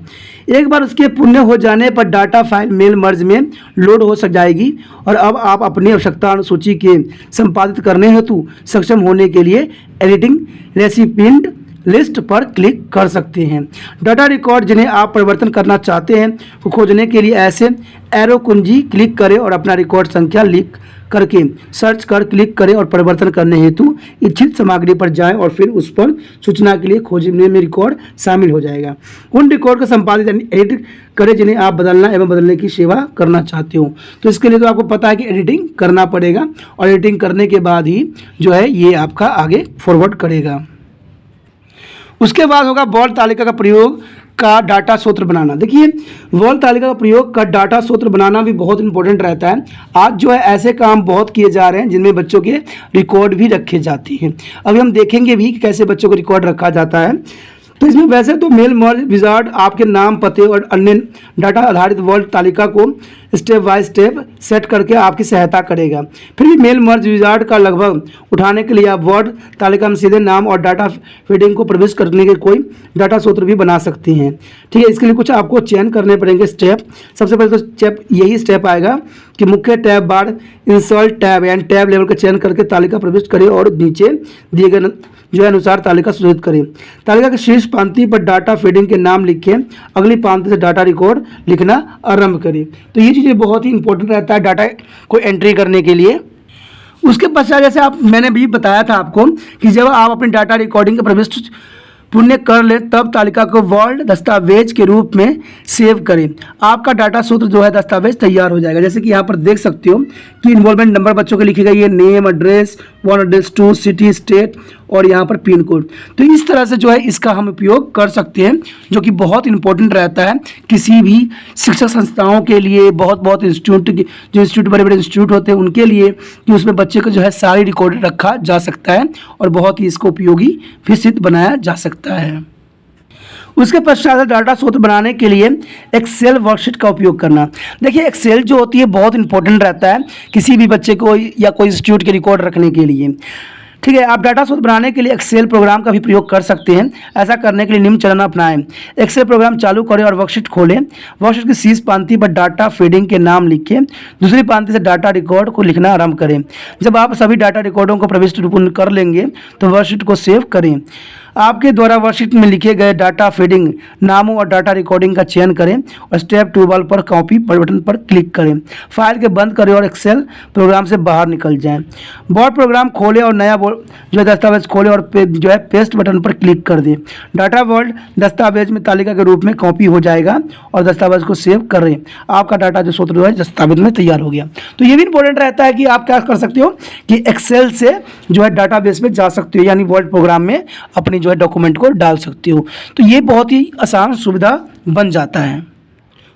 एक बार उसके पूर्ण हो जाने पर डाटा फाइल मेल मर्ज में लोड हो जाएगी और अब आप अपनी आवश्यकता अनुसूची के संपादित करने हेतु सक्षम होने के लिए एडिटिंग रेसिपिएंट लिस्ट पर क्लिक कर सकते हैं। डाटा रिकॉर्ड जिन्हें आप परिवर्तन करना चाहते हैं को खोजने के लिए ऐसे एरो कुंजी क्लिक करें और अपना रिकॉर्ड संख्या लिख करके सर्च कर क्लिक करें और परिवर्तन करने हेतु इच्छित सामग्री पर जाएं और फिर उस पर सूचना के लिए खोजने में रिकॉर्ड शामिल हो जाएगा। उन रिकॉर्ड को संपादित एडिट करें जिन्हें आप बदलना एवं बदलने की सेवा करना चाहते हो। तो इसके लिए तो आपको पता है कि एडिटिंग करना पड़ेगा और एडिटिंग करने के बाद ही जो है ये आपका आगे फॉरवर्ड करेगा। उसके बाद होगा वॉल्ट तालिका का प्रयोग का डाटा सूत्र बनाना। देखिए वॉल्ट तालिका का प्रयोग का डाटा सूत्र बनाना भी बहुत इंपॉर्टेंट रहता है। आज जो है ऐसे काम बहुत किए जा रहे हैं जिनमें बच्चों के रिकॉर्ड भी रखे जाते हैं। अभी हम देखेंगे भी कि कैसे बच्चों को रिकॉर्ड रखा जाता है। तो इसमें वैसे तो मेल मर्ज विजार्ड आपके नाम पते और अन्य डाटा आधारित वॉल्ट तालिका को स्टेप बाय स्टेप सेट करके आपकी सहायता करेगा। फिर भी मेल मर्ज विजार्ड का लगभग उठाने के लिए आप वॉल्ट तालिका में सीधे नाम और डाटा फीडिंग को प्रविष्ट करने के कोई डाटा सूत्र भी बना सकते हैं। ठीक है, इसके लिए कुछ आपको चयन करने पड़ेंगे स्टेप। सबसे पहले तो स्टेप यही स्टेप आएगा कि मुख्य टैब बार इंसर्ट टैब यानी टैब लेवल का चयन करके तालिका प्रविष्ट करें और नीचे दिए गए जो है अनुसार तालिका सुनिश्चित करें। तालिका के शीर्ष पंक्ति पर डाटा फीडिंग के नाम लिखें, अगली पंक्ति से डाटा रिकॉर्ड लिखना आरंभ करें। तो ये चीज़ें बहुत ही इंपॉर्टेंट रहता है डाटा को एंट्री करने के लिए। उसके पश्चात जैसे मैंने भी बताया था आपको कि जब आप अपनी डाटा रिकॉर्डिंग का प्रविष्ट पुण्य कर ले तब तालिका को वर्ड दस्तावेज के रूप में सेव करें। आपका डाटा सूत्र जो है दस्तावेज तैयार हो जाएगा। जैसे कि यहाँ पर देख सकते हो कि इन्वॉल्वमेंट नंबर बच्चों के लिखे गए, ये name, address, 1, address 2, city, state और यहाँ पर पिन कोड। तो इस तरह से जो है इसका हम उपयोग कर सकते हैं, जो कि बहुत इंपॉर्टेंट रहता है किसी भी शिक्षक संस्थाओं के लिए, बहुत इंस्टीट्यूट जो इंस्टीट्यूट बड़े बड़े इंस्टीट्यूट होते हैं उनके लिए, कि उसमें बच्चे को जो है सारी रिकॉर्ड रखा जा सकता है और बहुत ही इसको उपयोगी भी सिद्ध बनाया जा सकता है। उसके पश्चात डाटा सूत्र बनाने के लिए एक्सेल वर्कशीट का उपयोग करना। देखिए एक्सेल जो होती है बहुत इंपॉर्टेंट रहता है किसी भी बच्चे को या कोई इंस्टीट्यूट के रिकॉर्ड रखने के लिए। ठीक है, आप डाटा सूत्र बनाने के लिए एक्सेल प्रोग्राम का भी प्रयोग कर सकते हैं। ऐसा करने के लिए निम्न चरण अपनाएं। एक्सेल प्रोग्राम चालू करें और वर्कशीट खोलें। वर्कशीट की शीर्ष पंक्ति पर डाटा फीडिंग के नाम लिखें, दूसरी पंक्ति से डाटा रिकॉर्ड को लिखना आरंभ करें। जब आप सभी डाटा रिकॉर्डों को प्रविष्ट पूर्ण कर लेंगे तो वर्कशीट को सेव करें। आपके द्वारा वर्कशीट में लिखे गए डाटा फीडिंग नामों और डाटा रिकॉर्डिंग का चयन करें और स्टेप 2 बल पर कॉपी बटन पर क्लिक करें। फाइल के बंद करें और एक्सेल प्रोग्राम से बाहर निकल जाएं। वर्ड प्रोग्राम खोलें और नया जो दस्तावेज खोलें और जो है पेस्ट बटन पर क्लिक कर दें। डाटा वर्ड दस्तावेज में तालिका के रूप में कॉपी हो जाएगा और दस्तावेज को सेव करें। आपका डाटा जो सूत्र है दस्तावेज में तैयार हो गया। तो ये भी इंपॉर्टेंट रहता है कि आप क्या कर सकते हो कि एक्सेल से जो है डाटाबेस में जा सकते हो, यानी वर्ड प्रोग्राम में अपनी जो है डॉक्यूमेंट को डाल सकते हो। तो ये बहुत ही आसान सुविधा बन जाता है।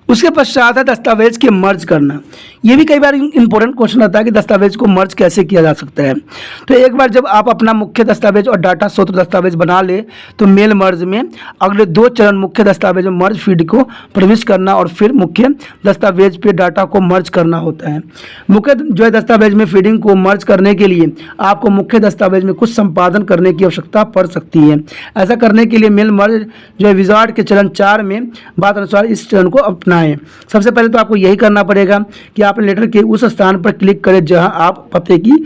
उसके पश्चात है दस्तावेज के मर्ज करना। ये भी कई बार इंपॉर्टेंट क्वेश्चन आता है कि दस्तावेज को मर्ज कैसे किया जा सकता है। तो एक बार जब आप अपना मुख्य दस्तावेज और डाटा सूत्र दस्तावेज बना ले तो मेल मर्ज में अगले 2 चरण मुख्य दस्तावेज में मर्ज फीड को प्रविष्ट करना और फिर मुख्य दस्तावेज पे डाटा को मर्ज करना होता है। मुख्य जो है दस्तावेज में फीडिंग को मर्ज करने के लिए आपको मुख्य दस्तावेज में कुछ संपादन करने की आवश्यकता पड़ सकती है। ऐसा करने के लिए मेल मर्ज जो है विजार्ड के चरण 4 में बात अनुसार इस चरण को अपनाएं। सबसे पहले तो आपको यही करना पड़ेगा कि आप लेटर के उस स्थान पर क्लिक करें जहां आप पते की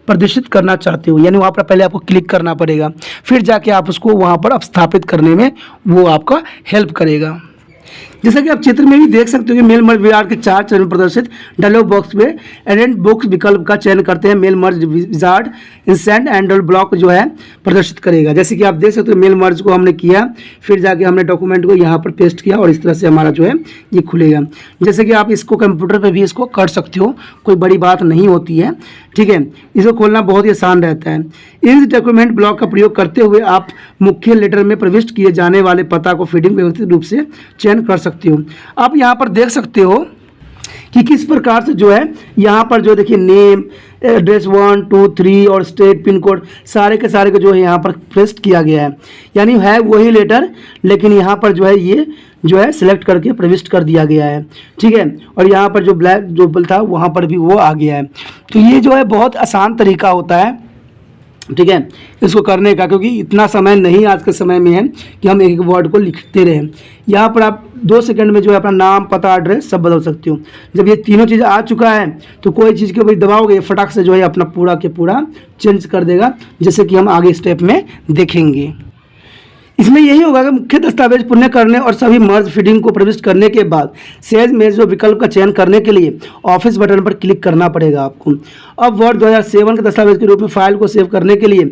प्रदर्शित करना चाहते हो, यानी वहां पर पहले आपको क्लिक करना पड़ेगा, फिर जाके आप उसको वहां पर स्थापित करने में वो आपका हेल्प करेगा। जैसा कि आप चित्र में भी देख सकते हो कि मेल मर्ज विजार्ड के 4 चरण प्रदर्शित डायलॉग बॉक्स में एडेंट बुक्स विकल्प का चयन करते हैं। Mail merge wizard insert and block जो है प्रदर्शित करेगा। जैसे कि आप देख सकते हो मेल मर्ज को हमने किया, फिर जाके हमने डॉक्यूमेंट को यहाँ पर पेस्ट किया और इस तरह से हमारा जो है ये खुलेगा। जैसे कि आप इसको कंप्यूटर पर भी इसको कर सकते हो, कोई बड़ी बात नहीं होती है। ठीक है, इसको खोलना बहुत ही आसान रहता है। इस डॉक्यूमेंट ब्लॉक का प्रयोग करते हुए आप मुख्य लेटर में प्रविष्ट किए जाने वाले पता को फीडिंग व्यवस्थित रूप से चयन कर सकते हो। आप यहाँ पर देख सकते हो कि किस प्रकार से जो है यहाँ पर जो देखिए नेम, एड्रेस 1, 2, 3 और स्टेट, पिन कोड सारे के सारे को जो है यहाँ पर पेस्ट किया गया है, यानी है वही लेटर लेकिन यहाँ पर जो है ये जो है सिलेक्ट करके प्रविष्ट कर दिया गया है। ठीक है, और यहाँ पर जो ब्लैक जो बल था वहाँ पर भी वो आ गया है। तो ये जो है बहुत आसान तरीका होता है, ठीक है, इसको करने का, क्योंकि इतना समय नहीं आज के समय में है कि हम एक वर्ड को लिखते रहें। यहाँ पर आप 2 सेकंड में जो है अपना नाम, पता, एड्रेस सब बदल सकते हो। जब ये तीनों चीज़ आ चुका है तो कोई चीज़ के ऊपर दबाओगे फटाक से जो है अपना पूरा के पूरा चेंज कर देगा, जैसे कि हम आगे स्टेप में देखेंगे। इसमें यही होगा कि मुख्य दस्तावेज पूर्ण करने और सभी मर्ज फीडिंग को प्रविष्ट करने के बाद सेज में जो विकल्प का चयन करने के लिए ऑफिस बटन पर क्लिक करना पड़ेगा आपको। अब वर्ड 2007 के दस्तावेज के रूप में फाइल को सेव करने के लिए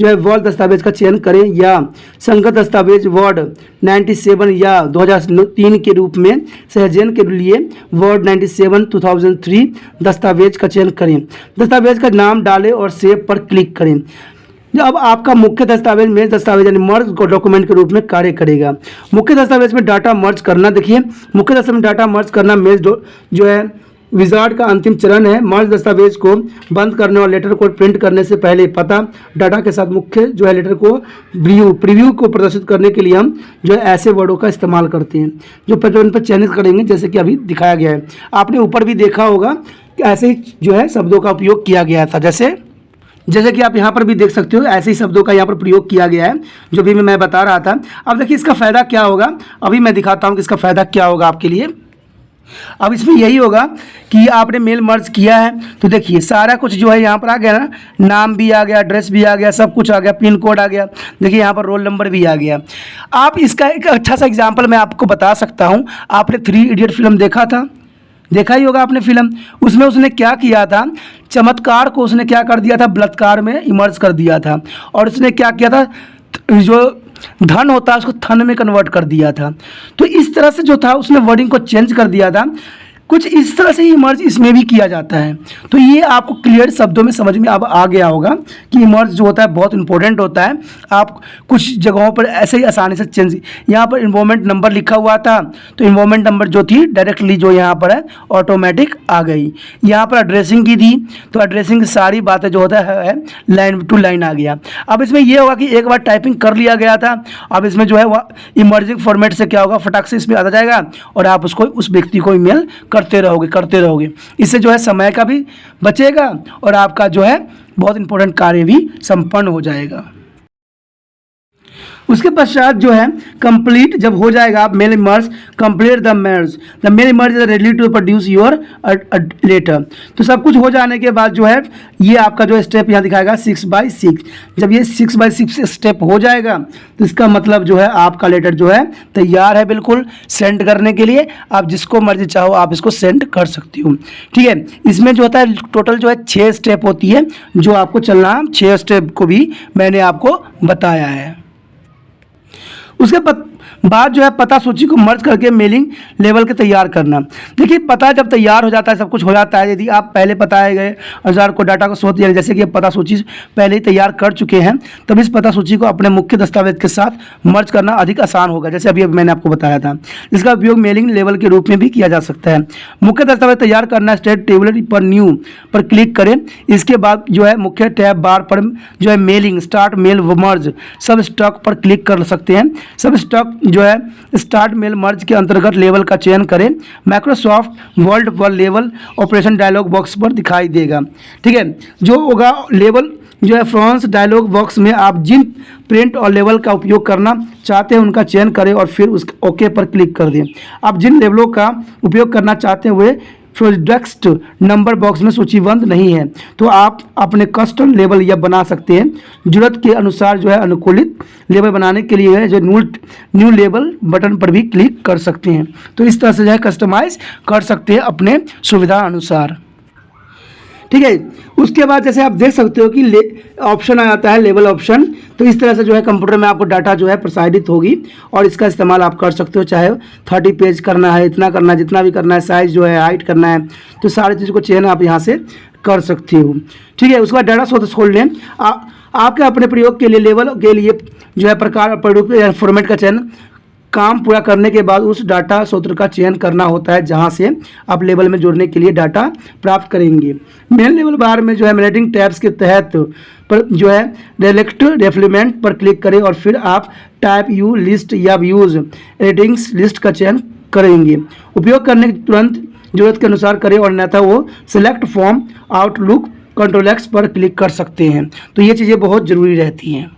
जो है वर्ड दस्तावेज का चयन करें या संगत दस्तावेज वर्ड 97 या 2003 के रूप में सहजन के लिए वर्ड 97 2003 दस्तावेज का चयन करें। दस्तावेज का नाम डालें और सेव पर क्लिक करें। अब आपका मुख्य दस्तावेज मेज दस्तावेज यानी मर्ज डॉक्यूमेंट के रूप में कार्य करेगा। मुख्य दस्तावेज में डाटा मर्ज करना, देखिए मुख्य दस्तावेज में डाटा मर्ज करना मेज जो है विजार्ड का अंतिम चरण है। मर्ज दस्तावेज को बंद करने और लेटर को प्रिंट करने से पहले पता डाटा के साथ मुख्य जो है लेटर को प्रीव्यू को प्रदर्शित करने के लिए हम जो है ऐसे वर्डों का इस्तेमाल करते हैं जो पैटर्न पर चयनित करेंगे, जैसे कि अभी दिखाया गया है। आपने ऊपर भी देखा होगा कि ऐसे ही जो है शब्दों का उपयोग किया गया था, जैसे कि आप यहाँ पर भी देख सकते हो ऐसे ही शब्दों का यहाँ पर प्रयोग किया गया है जो भी मैं बता रहा था। अब देखिए इसका फ़ायदा क्या होगा, अभी मैं दिखाता हूँ कि इसका फ़ायदा क्या होगा आपके लिए। अब इसमें यही होगा कि आपने मेल मर्ज किया है तो देखिए सारा कुछ जो है यहाँ पर आ गया ना, नाम भी आ गया, एड्रेस भी आ गया, सब कुछ आ गया, पिन कोड आ गया, देखिए यहाँ पर रोल नंबर भी आ गया। आप इसका एक अच्छा सा एग्जाम्पल मैं आपको बता सकता हूँ। आपने 3 इडियट फिल्म देखा ही होगा आपने फिल्म। उसमें उसने क्या किया था, चमत्कार को उसने क्या कर दिया था, बलात्कार में इमर्ज कर दिया था और उसने क्या किया था, जो धन होता है उसको थन में कन्वर्ट कर दिया था। तो इस तरह से जो था उसने वर्डिंग को चेंज कर दिया था। कुछ इस तरह से ही इमर्ज इसमें भी किया जाता है। तो ये आपको क्लियर शब्दों में समझ में अब आ गया होगा कि इमर्ज जो होता है बहुत इंपॉर्टेंट होता है। आप कुछ जगहों पर ऐसे ही आसानी से चेंज, यहाँ पर इन्वॉल्वमेंट नंबर लिखा हुआ था तो इन्वॉल्वमेंट नंबर जो थी डायरेक्टली जो यहाँ पर है ऑटोमेटिक आ गई। यहाँ पर एड्रेसिंग की थी तो एड्रेसिंग की सारी बातें जो होता है लाइन टू लाइन आ गया। अब इसमें यह होगा कि एक बार टाइपिंग कर लिया गया था, अब इसमें जो है वह इमर्जिंग फॉर्मेट से क्या होगा, फटाक से इसमें आ जाएगा और आप उसको उस व्यक्ति को ईमेल करते रहोगे। इससे जो है समय का भी बचेगा और आपका जो है बहुत इंपॉर्टेंट कार्य भी संपन्न हो जाएगा। उसके पश्चात जो है कंप्लीट जब हो जाएगा आप mail merge, complete the mail merge is ready to produce your letter. तो सब कुछ हो जाने के बाद जो है ये आपका जो स्टेप यहाँ दिखाएगा 6/6। जब ये 6/6 स्टेप हो जाएगा तो इसका मतलब जो है आपका लेटर जो है तैयार है बिल्कुल सेंड करने के लिए। आप जिसको मर्जी चाहो आप इसको सेंड कर सकती हो। ठीक है, इसमें जो होता है टोटल जो है 6 स्टेप होती है जो आपको चलना, 6 स्टेप को भी मैंने आपको बताया है। उसके बाद जो है पता सूची को मर्ज करके मेलिंग लेवल के तैयार करना। देखिए पता जब तैयार हो जाता है, सब कुछ हो जाता है, यदि आप पहले पताए गए अनुसार को डाटा को स्रोत यानी जैसे कि पता सूची पहले ही तैयार कर चुके हैं तब इस पता सूची को अपने मुख्य दस्तावेज के साथ मर्ज करना अधिक आसान होगा, जैसे अभी मैंने आपको बताया था। इसका उपयोग मेलिंग लेवल के रूप में भी किया जा सकता है। मुख्य दस्तावेज तैयार करना, स्टेट टेबल पर न्यू पर क्लिक करें। इसके बाद जो है मुख्य टैब बार पर जो है मेलिंग, स्टार्ट मेल मर्ज, सब स्टॉक पर क्लिक कर सकते हैं। सब स्टॉक जो है स्टार्ट मेल मर्ज के अंतर्गत लेवल का चयन करें। माइक्रोसॉफ्ट वर्ड पर लेवल ऑपरेशन डायलॉग बॉक्स पर दिखाई देगा। ठीक है, जो होगा लेवल जो है फ्रांस डायलॉग बॉक्स में आप जिन प्रिंट और लेवल का उपयोग करना चाहते हैं उनका चयन करें और फिर उस ओके पर क्लिक कर दें। आप जिन लेवलों का उपयोग करना चाहते हैं वे प्रोडक्ट नंबर बॉक्स में सूचीबद्ध नहीं है तो आप अपने कस्टम लेवल यह बना सकते हैं। जरूरत के अनुसार जो है अनुकूलित लेवल बनाने के लिए है जो न्यू लेवल बटन पर भी क्लिक कर सकते हैं। तो इस तरह से जो है कस्टमाइज कर सकते हैं अपने सुविधा अनुसार। ठीक है, उसके बाद जैसे आप देख सकते हो कि ऑप्शन आ जाता है लेवल ऑप्शन। तो इस तरह से जो है कंप्यूटर में आपको डाटा जो है प्रसारित होगी और इसका इस्तेमाल आप कर सकते हो, चाहे 30 पेज करना है, इतना करना है, जितना भी करना है, साइज जो है हाइट करना है, तो सारी चीज़ को चयन आप यहाँ से कर सकते हो। ठीक है, उसके बाद डाटा स्रोत खोल लें। आपके अपने प्रयोग के लिए लेवल के लिए जो है प्रकार फॉर्मेट का चयन काम पूरा करने के बाद उस डाटा स्रोत का चयन करना होता है जहां से आप लेवल में जोड़ने के लिए डाटा प्राप्त करेंगे। मेन लेवल बार में जो है मैनेजिंग टैब्स के तहत पर जो है डायरेक्ट डेवलपमेंट पर क्लिक करें और फिर आप टाइप यू लिस्ट या व्यूज रेटिंग्स लिस्ट का चयन करेंगे। उपयोग करने की तुरंत जरूरत के अनुसार करें और अन्यथा वो select form outlook control x पर क्लिक कर सकते हैं। तो ये चीज़ें बहुत ज़रूरी रहती हैं।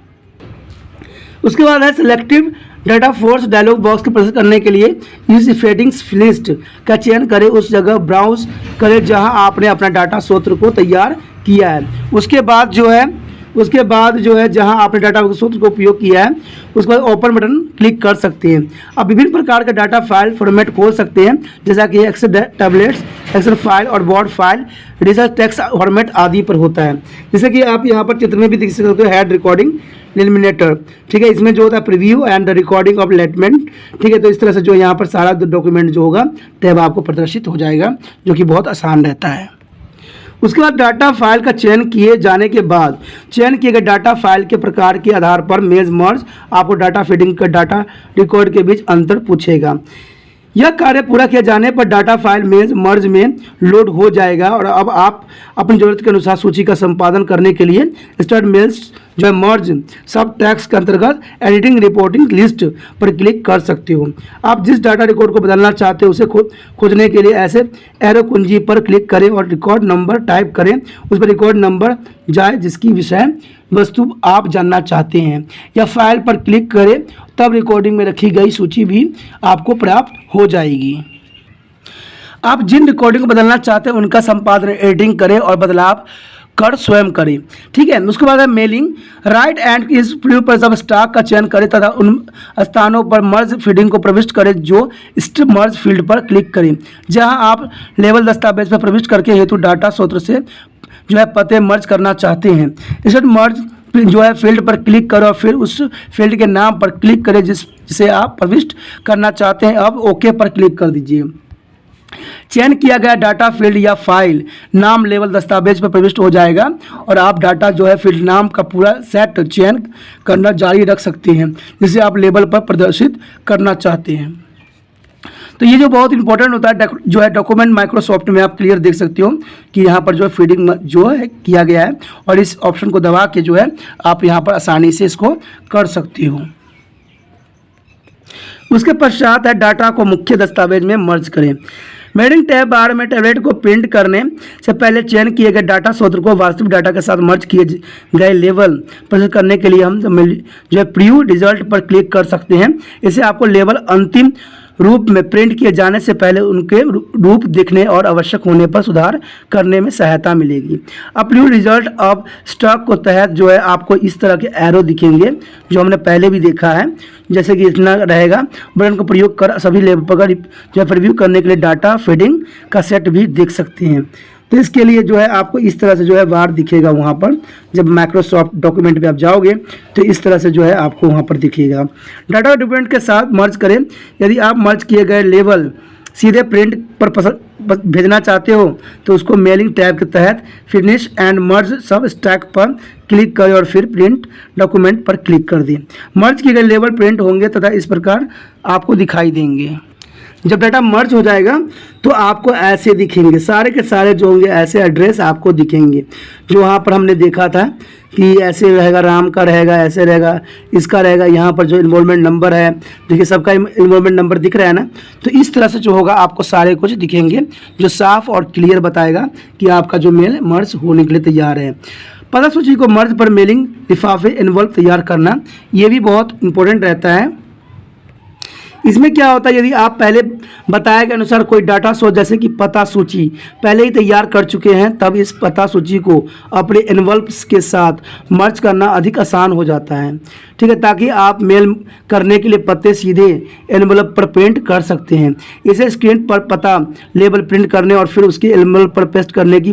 उसके बाद है selective data force dialog box को प्रदर्शित करने के लिए यूज फेडिंग्स लिस्ट का चयन करें। उस जगह ब्राउज करें जहां आपने अपना डाटा स्रोत को तैयार किया है। उसके बाद जो है उसके बाद जो है जहां आपने डाटा सूत्र का उपयोग किया है उसके बाद ओपन बटन क्लिक कर सकते हैं। आप विभिन्न प्रकार का डाटा फाइल फॉर्मेट खोल सकते हैं, जैसा कि एक्सेल टैबलेट्स, एक्सेल फाइल और word file, research text format आदि पर होता है। जैसे कि आप यहाँ पर चित्र में भी देख सकते हो, हेड रिकॉर्डिंग एलिमिनेटर, ठीक है। इसमें जो होता है प्रीव्यू एंड रिकॉर्डिंग ऑफ लेटमेंट, ठीक है। तो इस तरह से जो यहाँ पर सारा डॉक्यूमेंट जो होगा टैब आपको प्रदर्शित हो जाएगा, जो कि बहुत आसान रहता है। उसके बाद डाटा फाइल का चयन किए जाने के बाद चयन किए गए डाटा फाइल के प्रकार के आधार पर मेज मर्ज आपको डाटा फीडिंग का डाटा रिकॉर्ड के बीच अंतर पूछेगा। यह कार्य पूरा किए जाने पर डाटा फाइल मेज मर्ज में लोड हो जाएगा और अब आप अपनी ज़रूरत के अनुसार सूची का संपादन करने के लिए स्टार्ट मेल्स जो है मर्ज सब टैक्स के अंतर्गत एडिटिंग रिपोर्टिंग लिस्ट पर क्लिक कर सकते हो। आप जिस डाटा रिकॉर्ड को बदलना चाहते हो उसे खोजने के लिए ऐसे एरो कुंजी पर क्लिक करें और रिकॉर्ड नंबर टाइप करें, उस पर रिकॉर्ड नंबर जाए जिसकी विषय वस्तु आप जानना चाहते हैं, या फाइल पर क्लिक करें, तब रिकॉर्डिंग में रखी गई सूची भी आपको प्राप्त हो जाएगी। आप जिन रिकॉर्डिंग को बदलना चाहते हैं उनका संपादन एडिटिंग करें और बदलाव कर स्वयं करें, ठीक है। उसके बाद है मेलिंग, राइट एंड इस प्रीव्यू पर सब स्टॉक का चयन करें तथा उन स्थानों पर मर्ज फीडिंग को प्रविष्ट करें जो स्ट्रिप मर्ज फील्ड पर क्लिक करें जहां आप लेवल दस्तावेज पर प्रविष्ट करके हेतु डाटा स्रोत से जो है पते मर्ज करना चाहते हैं। इस मर्ज जो है फील्ड पर क्लिक करो और फिर उस फील्ड के नाम पर क्लिक करें जिसे आप प्रविष्ट करना चाहते हैं। अब ओके पर क्लिक कर दीजिए। चयन किया गया डाटा फील्ड या फाइल नाम लेवल दस्तावेज पर प्रविष्ट हो जाएगा और आप डाटा जो है फील्ड नाम का पूरा सेट चयन करना जारी रख सकते हैं जिसे आप लेवल पर प्रदर्शित करना चाहते हैं। तो ये जो बहुत इंपॉर्टेंट होता है जो है डॉक्यूमेंट माइक्रोसॉफ्ट में आप क्लियर देख सकते हो कि यहाँ पर जो है फीडिंग जो है किया गया है और इस ऑप्शन को दबा के जो है आप यहाँ पर आसानी से इसको कर सकते हो। उसके पश्चात है डाटा को मुख्य दस्तावेज में मर्ज करें। मेडिंग टैब बार में टैबलेट को प्रिंट करने से पहले चयन किए गए डाटा स्रोत को वास्तविक डाटा के साथ मर्ज किए गए लेवल प्रदर्शित करने के लिए हम जो है प्रीव्यू रिजल्ट पर क्लिक कर सकते हैं। इसे आपको लेवल अंतिम रूप में प्रिंट किए जाने से पहले उनके रूप देखने और आवश्यक होने पर सुधार करने में सहायता मिलेगी। अब प्रीव्यू रिजल्ट अब स्टॉक को तहत जो है आपको इस तरह के एरो दिखेंगे जो हमने पहले भी देखा है, जैसे कि इतना रहेगा। बटन का प्रयोग कर सभी लेवल पर जो है प्रीव्यू करने के लिए डाटा फीडिंग का सेट भी देख सकते हैं। तो इसके लिए जो है आपको इस तरह से जो है बार दिखेगा वहाँ पर, जब माइक्रोसॉफ्ट डॉक्यूमेंट पे आप जाओगे तो इस तरह से जो है आपको वहाँ पर दिखेगा। डाटा डॉक्यूमेंट के साथ मर्ज करें। यदि आप मर्ज किए गए लेवल सीधे प्रिंट पर भेजना चाहते हो तो उसको मेलिंग टैब के तहत फिनिश एंड मर्ज सब स्टैक पर क्लिक करें और फिर प्रिंट डॉक्यूमेंट पर क्लिक कर दें। मर्ज किए गए लेवल प्रिंट होंगे तथा इस प्रकार आपको दिखाई देंगे। जब डाटा मर्ज हो जाएगा तो आपको ऐसे दिखेंगे, सारे के सारे जो होंगे ऐसे एड्रेस आपको दिखेंगे जो वहाँ पर हमने देखा था कि ऐसे रहेगा, राम का रहेगा, ऐसे रहेगा, इसका रहेगा। यहाँ पर जो इन्वॉल्वमेंट नंबर है, देखिए सबका इन्वॉल्वमेंट नंबर दिख रहा है ना। तो इस तरह से जो होगा आपको सारे कुछ दिखेंगे जो साफ और क्लियर बताएगा कि आपका जो मेल मर्ज होने के लिए तैयार है। पता सूची को मर्ज पर मेलिंग लिफाफे इन्वॉल्व तैयार करना ये भी बहुत इंपॉर्टेंट रहता है। इसमें क्या होता है, यदि आप पहले बताए गए अनुसार कोई डाटा सोर्स जैसे कि पता सूची पहले ही तैयार कर चुके हैं, तब इस पता सूची को अपने एनवल्प्स के साथ मर्ज करना अधिक आसान हो जाता है, ठीक है, ताकि आप मेल करने के लिए पते सीधे एनवलप पर प्रिंट कर सकते हैं। इसे स्क्रीन पर पता लेबल प्रिंट करने और फिर उसके एनवलप पर पेस्ट करने की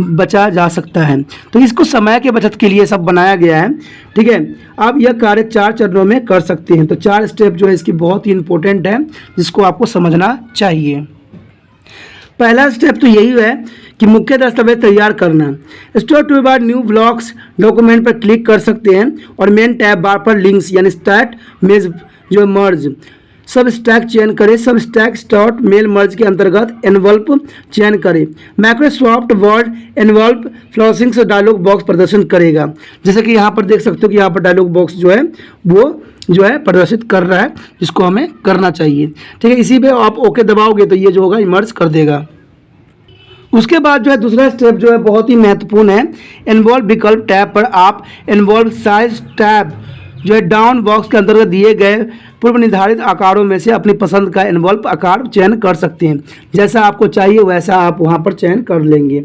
बचा जा सकता है। तो इसको समय के बचत के लिए सब बनाया गया है, ठीक है। आप यह कार्य 4 चरणों में कर सकते हैं। तो 4 स्टेप जो है इसकी बहुत ही इंपॉर्टेंट है जिसको आपको समझना चाहिए। पहला स्टेप तो यही है कि मुख्य दस्तावेज तैयार करना। Store to bar new blocks document पर क्लिक कर सकते हैं और मेन टैब बार पर लिंक्स यानी स्टार्ट मेज जो मर्ज सब स्टैक चयन करें। सब स्टैक स्टार्ट मेल मर्ज के अंतर्गत एनवल्प चयन करें। माइक्रोसॉफ्ट वर्ड एनवल्प फ्लॉसिंग से डायलॉग बॉक्स प्रदर्शन करेगा। जैसे कि यहाँ पर देख सकते हो कि यहाँ पर डायलॉग बॉक्स जो है वो जो है प्रदर्शित कर रहा है, जिसको हमें करना चाहिए, ठीक है। इसी पे आप ओके दबाओगे तो ये जो होगा इमर्ज कर देगा। उसके बाद जो है दूसरा स्टेप जो है बहुत ही महत्वपूर्ण है। इन्वॉल्व विकल्प टैब पर आप इन्वॉल्व साइज टैब जो है डाउन बॉक्स के अंतर्गत दिए गए पूर्व निर्धारित आकारों में से अपनी पसंद का एनवलप आकार चयन कर सकते हैं। जैसा आपको चाहिए वैसा आप वहां पर चयन कर लेंगे।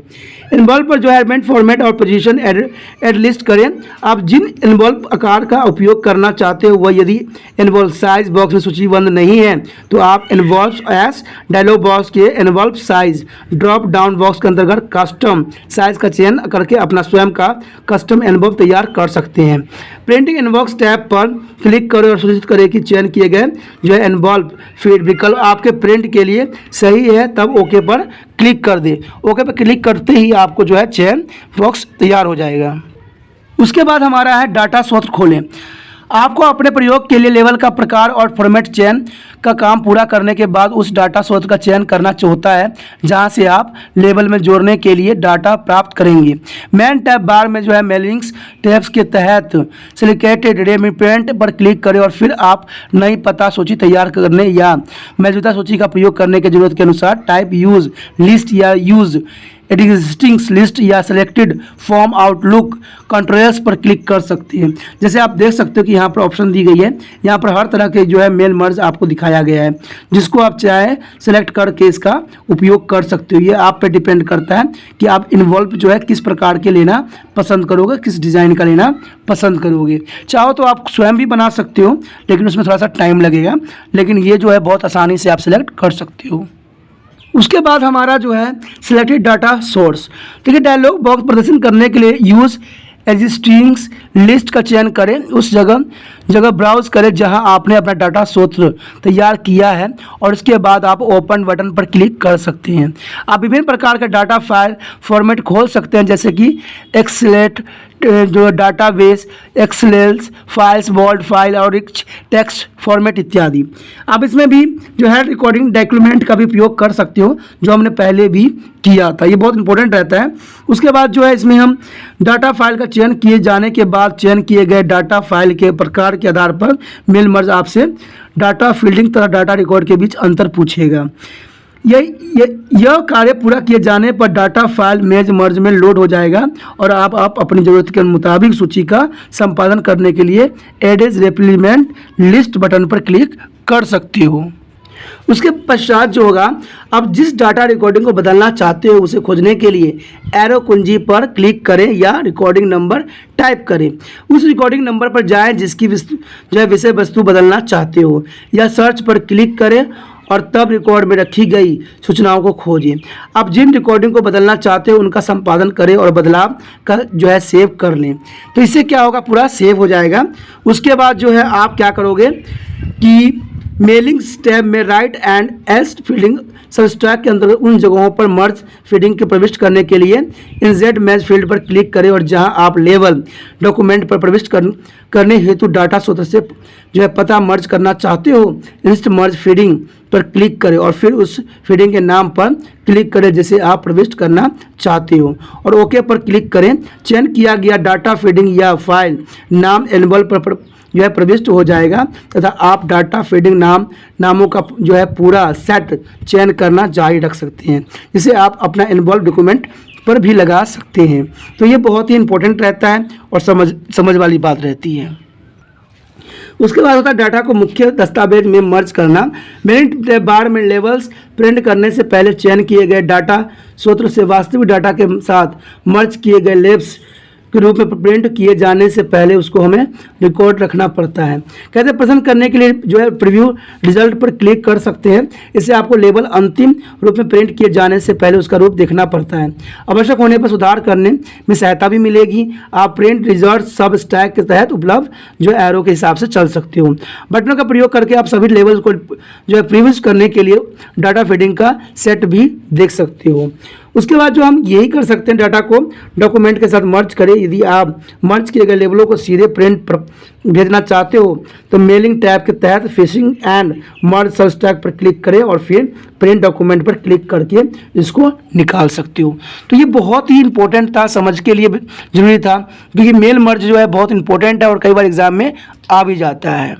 एनवलप पर जो है एलिमेंट फॉर्मेट और पोजीशन एड लिस्ट करें। आप जिन एनवलप आकार का उपयोग करना चाहते हो वह यदि एनवलप साइज बॉक्स में सूचीबद्ध नहीं है तो आप एनवलप एस डायलॉग बॉक्स के envelope size drop down box के अंतर्गत कस्टम साइज का चयन करके अपना स्वयं का कस्टम एनवलप तैयार कर सकते हैं। प्रिंटिंग एनवलप टैब पर क्लिक करें और सुनिश्चित करें कि चयन किए गए जो है एनवलप फीड विकल्प आपके प्रिंट के लिए सही है, तब ओके पर क्लिक कर दें। ओके पर क्लिक करते ही आपको जो है चयन बॉक्स तैयार हो जाएगा। उसके बाद हमारा है डाटा स्रोत खोलें। आपको अपने प्रयोग के लिए लेवल का प्रकार और फॉर्मेट चयन का काम पूरा करने के बाद उस डाटा स्रोत का चयन करना होता है जहां से आप लेबल में जोड़ने के लिए डाटा प्राप्त करेंगे। मेन टैब बार में जो है मेलिंग्स टैब्स के तहत सिलेक्टेड रेमिपेंट पर क्लिक करें और फिर आप नई पता सूची तैयार करने या मौजूदा सूची का प्रयोग करने की जरूरत के अनुसार टाइप यूज लिस्ट या यूज एग्जिस्टिंग लिस्ट या सिलेक्टेड फॉर्म आउटलुक कंट्रोल्स पर क्लिक कर सकते हैं। जैसे आप देख सकते हो कि यहाँ पर ऑप्शन दी गई है, यहाँ पर हर तरह के जो है मेल मर्ज आपको दिखाया गया है, जिसको आप चाहे सेलेक्ट करके इसका उपयोग कर सकते हो। ये आप पे डिपेंड करता है कि आप इन्वॉल्व जो है किस प्रकार के लेना पसंद करोगे, किस डिज़ाइन का लेना पसंद करोगे। चाहो तो आप स्वयं भी बना सकते हो, लेकिन उसमें थोड़ा सा टाइम लगेगा, लेकिन ये जो है बहुत आसानी से आप सेलेक्ट कर सकते हो। उसके बाद हमारा जो है सिलेक्टेड डाटा सोर्स, ठीक है। डायलॉग बॉक्स प्रदर्शन करने के लिए यूज़ एग्जिस्टिंग लिस्ट का चयन करें। उस जगह ब्राउज करें जहां आपने अपना डाटा स्रोत तैयार किया है और उसके बाद आप ओपन बटन पर क्लिक कर सकते हैं। आप विभिन्न प्रकार के डाटा फाइल फॉर्मेट खोल सकते हैं, जैसे कि एक्सेल जो डाटाबेस, एक्सेल्स फाइल्स, वर्ड फाइल और टेक्स्ट फॉर्मेट इत्यादि। आप इसमें भी जो है रिकॉर्डिंग डॉक्यूमेंट का भी उपयोग कर सकते हो, जो हमने पहले भी किया था। ये बहुत इंपॉर्टेंट रहता है। उसके बाद जो है इसमें हम डाटा फाइल का चयन किए जाने के बाद चयन किए गए डाटा फाइल के प्रकार के आधार पर मेल मर्ज आपसे डाटा फील्डिंग तथा डाटा रिकॉर्ड के बीच अंतर पूछेगा। यह कार्य पूरा किए जाने पर डाटा फाइल मेज मर्ज में लोड हो जाएगा और आप अपनी ज़रूरत के मुताबिक सूची का संपादन करने के लिए add as replacement list button पर क्लिक कर सकते हो। उसके पश्चात जो होगा, आप जिस डाटा रिकॉर्डिंग को बदलना चाहते हो उसे खोजने के लिए एरो कुंजी पर क्लिक करें या रिकॉर्डिंग नंबर टाइप करें। उस रिकॉर्डिंग नंबर पर जाएं जिसकी जो है विषय वस्तु बदलना चाहते हो, या सर्च पर क्लिक करें और तब रिकॉर्ड में रखी गई सूचनाओं को खोजें। आप जिन रिकॉर्डिंग को बदलना चाहते हो उनका संपादन करें और बदलाव का जो है सेव कर लें। तो इससे क्या होगा, पूरा सेव हो जाएगा। उसके बाद जो है आप क्या करोगे कि मेलिंग्स टैब में राइट एंड एस्ट फील्डिंग सबस्ट्रैक के अंतर्गत उन जगहों पर मर्ज फीडिंग के प्रविष्ट करने के लिए इंसर्ट मैच फील्ड पर क्लिक करें और जहां आप लेवल डॉक्यूमेंट पर प्रविष्ट करने हेतु डाटा स्रोत से जो है पता मर्ज करना चाहते हो, इंस्ट मर्ज फीडिंग पर क्लिक करें और फिर उस फीडिंग के नाम पर क्लिक करें जिसे आप प्रविष्ट करना चाहते हो और ओके पर क्लिक करें। चयन किया गया डाटा फीडिंग या फाइल नाम एनवलप पर जो है प्रविष्ट हो जाएगा तथा आप डाटा फीडिंग नामों का जो है पूरा सेट चयन करना जारी रख सकते हैं, जिसे आप अपना एनवलप डॉक्यूमेंट पर भी लगा सकते हैं। तो ये बहुत ही इंपॉर्टेंट रहता है और समझ वाली बात रहती है। उसके बाद होता है डाटा को मुख्य दस्तावेज में मर्ज करना। मेन बार में लेबल्स प्रिंट करने से पहले चयन किए गए डाटा स्रोत से वास्तविक डाटा के साथ मर्ज किए गए लेबल्स के रूप में प्रिंट किए जाने से पहले उसको हमें रिकॉर्ड रखना पड़ता है। कहते हैं पसंद करने के लिए जो है प्रीव्यू रिजल्ट पर क्लिक कर सकते हैं। इससे आपको लेबल अंतिम रूप में प्रिंट किए जाने से पहले उसका रूप देखना पड़ता है। आवश्यक होने पर सुधार करने में सहायता भी मिलेगी। आप प्रिंट रिजल्ट सब स्टैक के तहत उपलब्ध जो एरो के हिसाब से चल सकते हो। बटनों का प्रयोग करके आप सभी लेबल्स को जो है प्रीव्यू करने के लिए डाटा फीडिंग का सेट भी देख सकते हो। उसके बाद जो हम यही कर सकते हैं, डाटा को डॉक्यूमेंट के साथ मर्ज करें। यदि आप मर्ज किए गए लेबलों को सीधे प्रिंट पर भेजना चाहते हो तो मेलिंग टैब के तहत फिशिंग एंड मर्ज सबस्ट्रैक पर क्लिक करें और फिर प्रिंट डॉक्यूमेंट पर क्लिक करके इसको निकाल सकते हो। तो ये बहुत ही इंपॉर्टेंट था, समझ के लिए जरूरी था, क्योंकि मेल मर्ज जो है बहुत इंपॉर्टेंट है और कई बार एग्जाम में आ भी जाता है।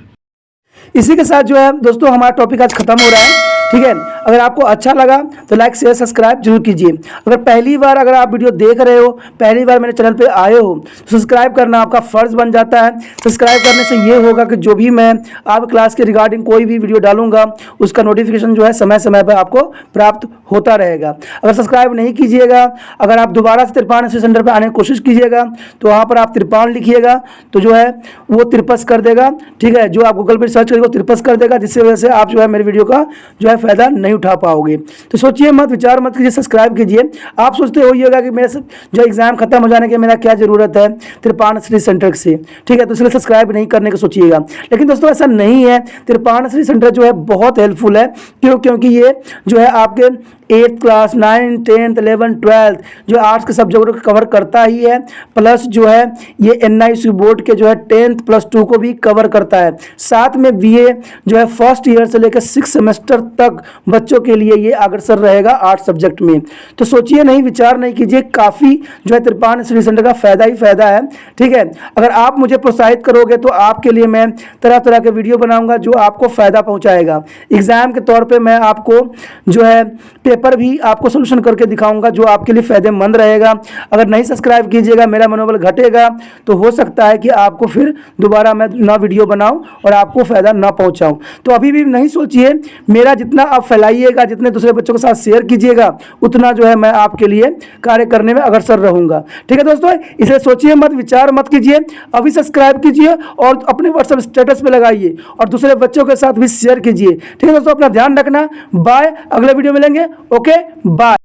इसी के साथ जो है दोस्तों हमारा टॉपिक आज खत्म हो रहा है। ठीक है। अगर आपको अच्छा लगा तो लाइक शेयर सब्सक्राइब जरूर कीजिए। अगर पहली बार अगर आप वीडियो देख रहे हो, पहली बार मेरे चैनल पे आए हो, तो सब्सक्राइब करना आपका फ़र्ज़ बन जाता है। सब्सक्राइब करने से ये होगा कि जो भी मैं आप क्लास के रिगार्डिंग कोई भी वीडियो डालूंगा उसका नोटिफिकेशन जो है समय समय पर आपको प्राप्त होता रहेगा। अगर सब्सक्राइब नहीं कीजिएगा, अगर आप दोबारा से तिरपान स्टडी सेंटर पर आने की कोशिश कीजिएगा तो वहाँ पर आप तिरपान लिखिएगा तो जो है वो तिरपस कर देगा, ठीक है। जो आप गूगल पर सर्च करेंगे वो तिरपस कर देगा, जिसकी वजह से आप जो है मेरे वीडियो का जो है फ़ायदा नहीं उठा पाओगे। तो सोचिए मत, विचार मत कीजिए, सब्सक्राइब कीजिए। आप सोचते होइएगा कि मेरे जो एग्ज़ाम खत्म हो जाने के मेरा क्या ज़रूरत है तिरपान स्टडी सेंटर से, ठीक है, तो इसलिए सब्सक्राइब नहीं करने को सोचिएगा। लेकिन दोस्तों ऐसा नहीं है, तिरपान स्टडी सेंटर जो है बहुत हेल्पफुल है। क्योंकि ये जो है आपके 8th class 9th 10th 11th 12th जो आर्ट्स के सब्जेक्ट को कवर करता ही है, प्लस जो है ये NIC बोर्ड के जो है 10th प्लस 2 को भी कवर करता है। साथ में BA जो है फर्स्ट ईयर से लेकर 6 सेमेस्टर तक बच्चों के लिए ये अग्रसर रहेगा आर्ट्स सब्जेक्ट में। तो सोचिए नहीं, विचार नहीं कीजिए, काफ़ी जो है तिरपान स्टडी सेंटर का फ़ायदा ही फ़ायदा है, ठीक है। अगर आप मुझे प्रोत्साहित करोगे तो आपके लिए मैं तरह तरह के वीडियो बनाऊँगा जो आपको फ़ायदा पहुँचाएगा। एग्ज़ाम के तौर पर मैं आपको जो है पेपर भी आपको सोल्यूशन करके दिखाऊंगा जो आपके लिए फ़ायदेमंद रहेगा। अगर नहीं सब्सक्राइब कीजिएगा, मेरा मनोबल घटेगा, तो हो सकता है कि आपको फिर दोबारा मैं ना वीडियो बनाऊं और आपको फ़ायदा ना पहुंचाऊं। तो अभी भी नहीं सोचिए, मेरा जितना आप फैलाइएगा, जितने दूसरे बच्चों के साथ शेयर कीजिएगा, उतना जो है मैं आपके लिए कार्य करने में अग्रसर रहूँगा, ठीक है दोस्तों। इसलिए सोचिए मत, विचार मत कीजिए, अभी सब्सक्राइब कीजिए और अपने व्हाट्सएप स्टेटस पर लगाइए और दूसरे बच्चों के साथ भी शेयर कीजिए, ठीक है दोस्तों। अपना ध्यान रखना, बाय, अगले वीडियो मिलेंगे, ओके बाय।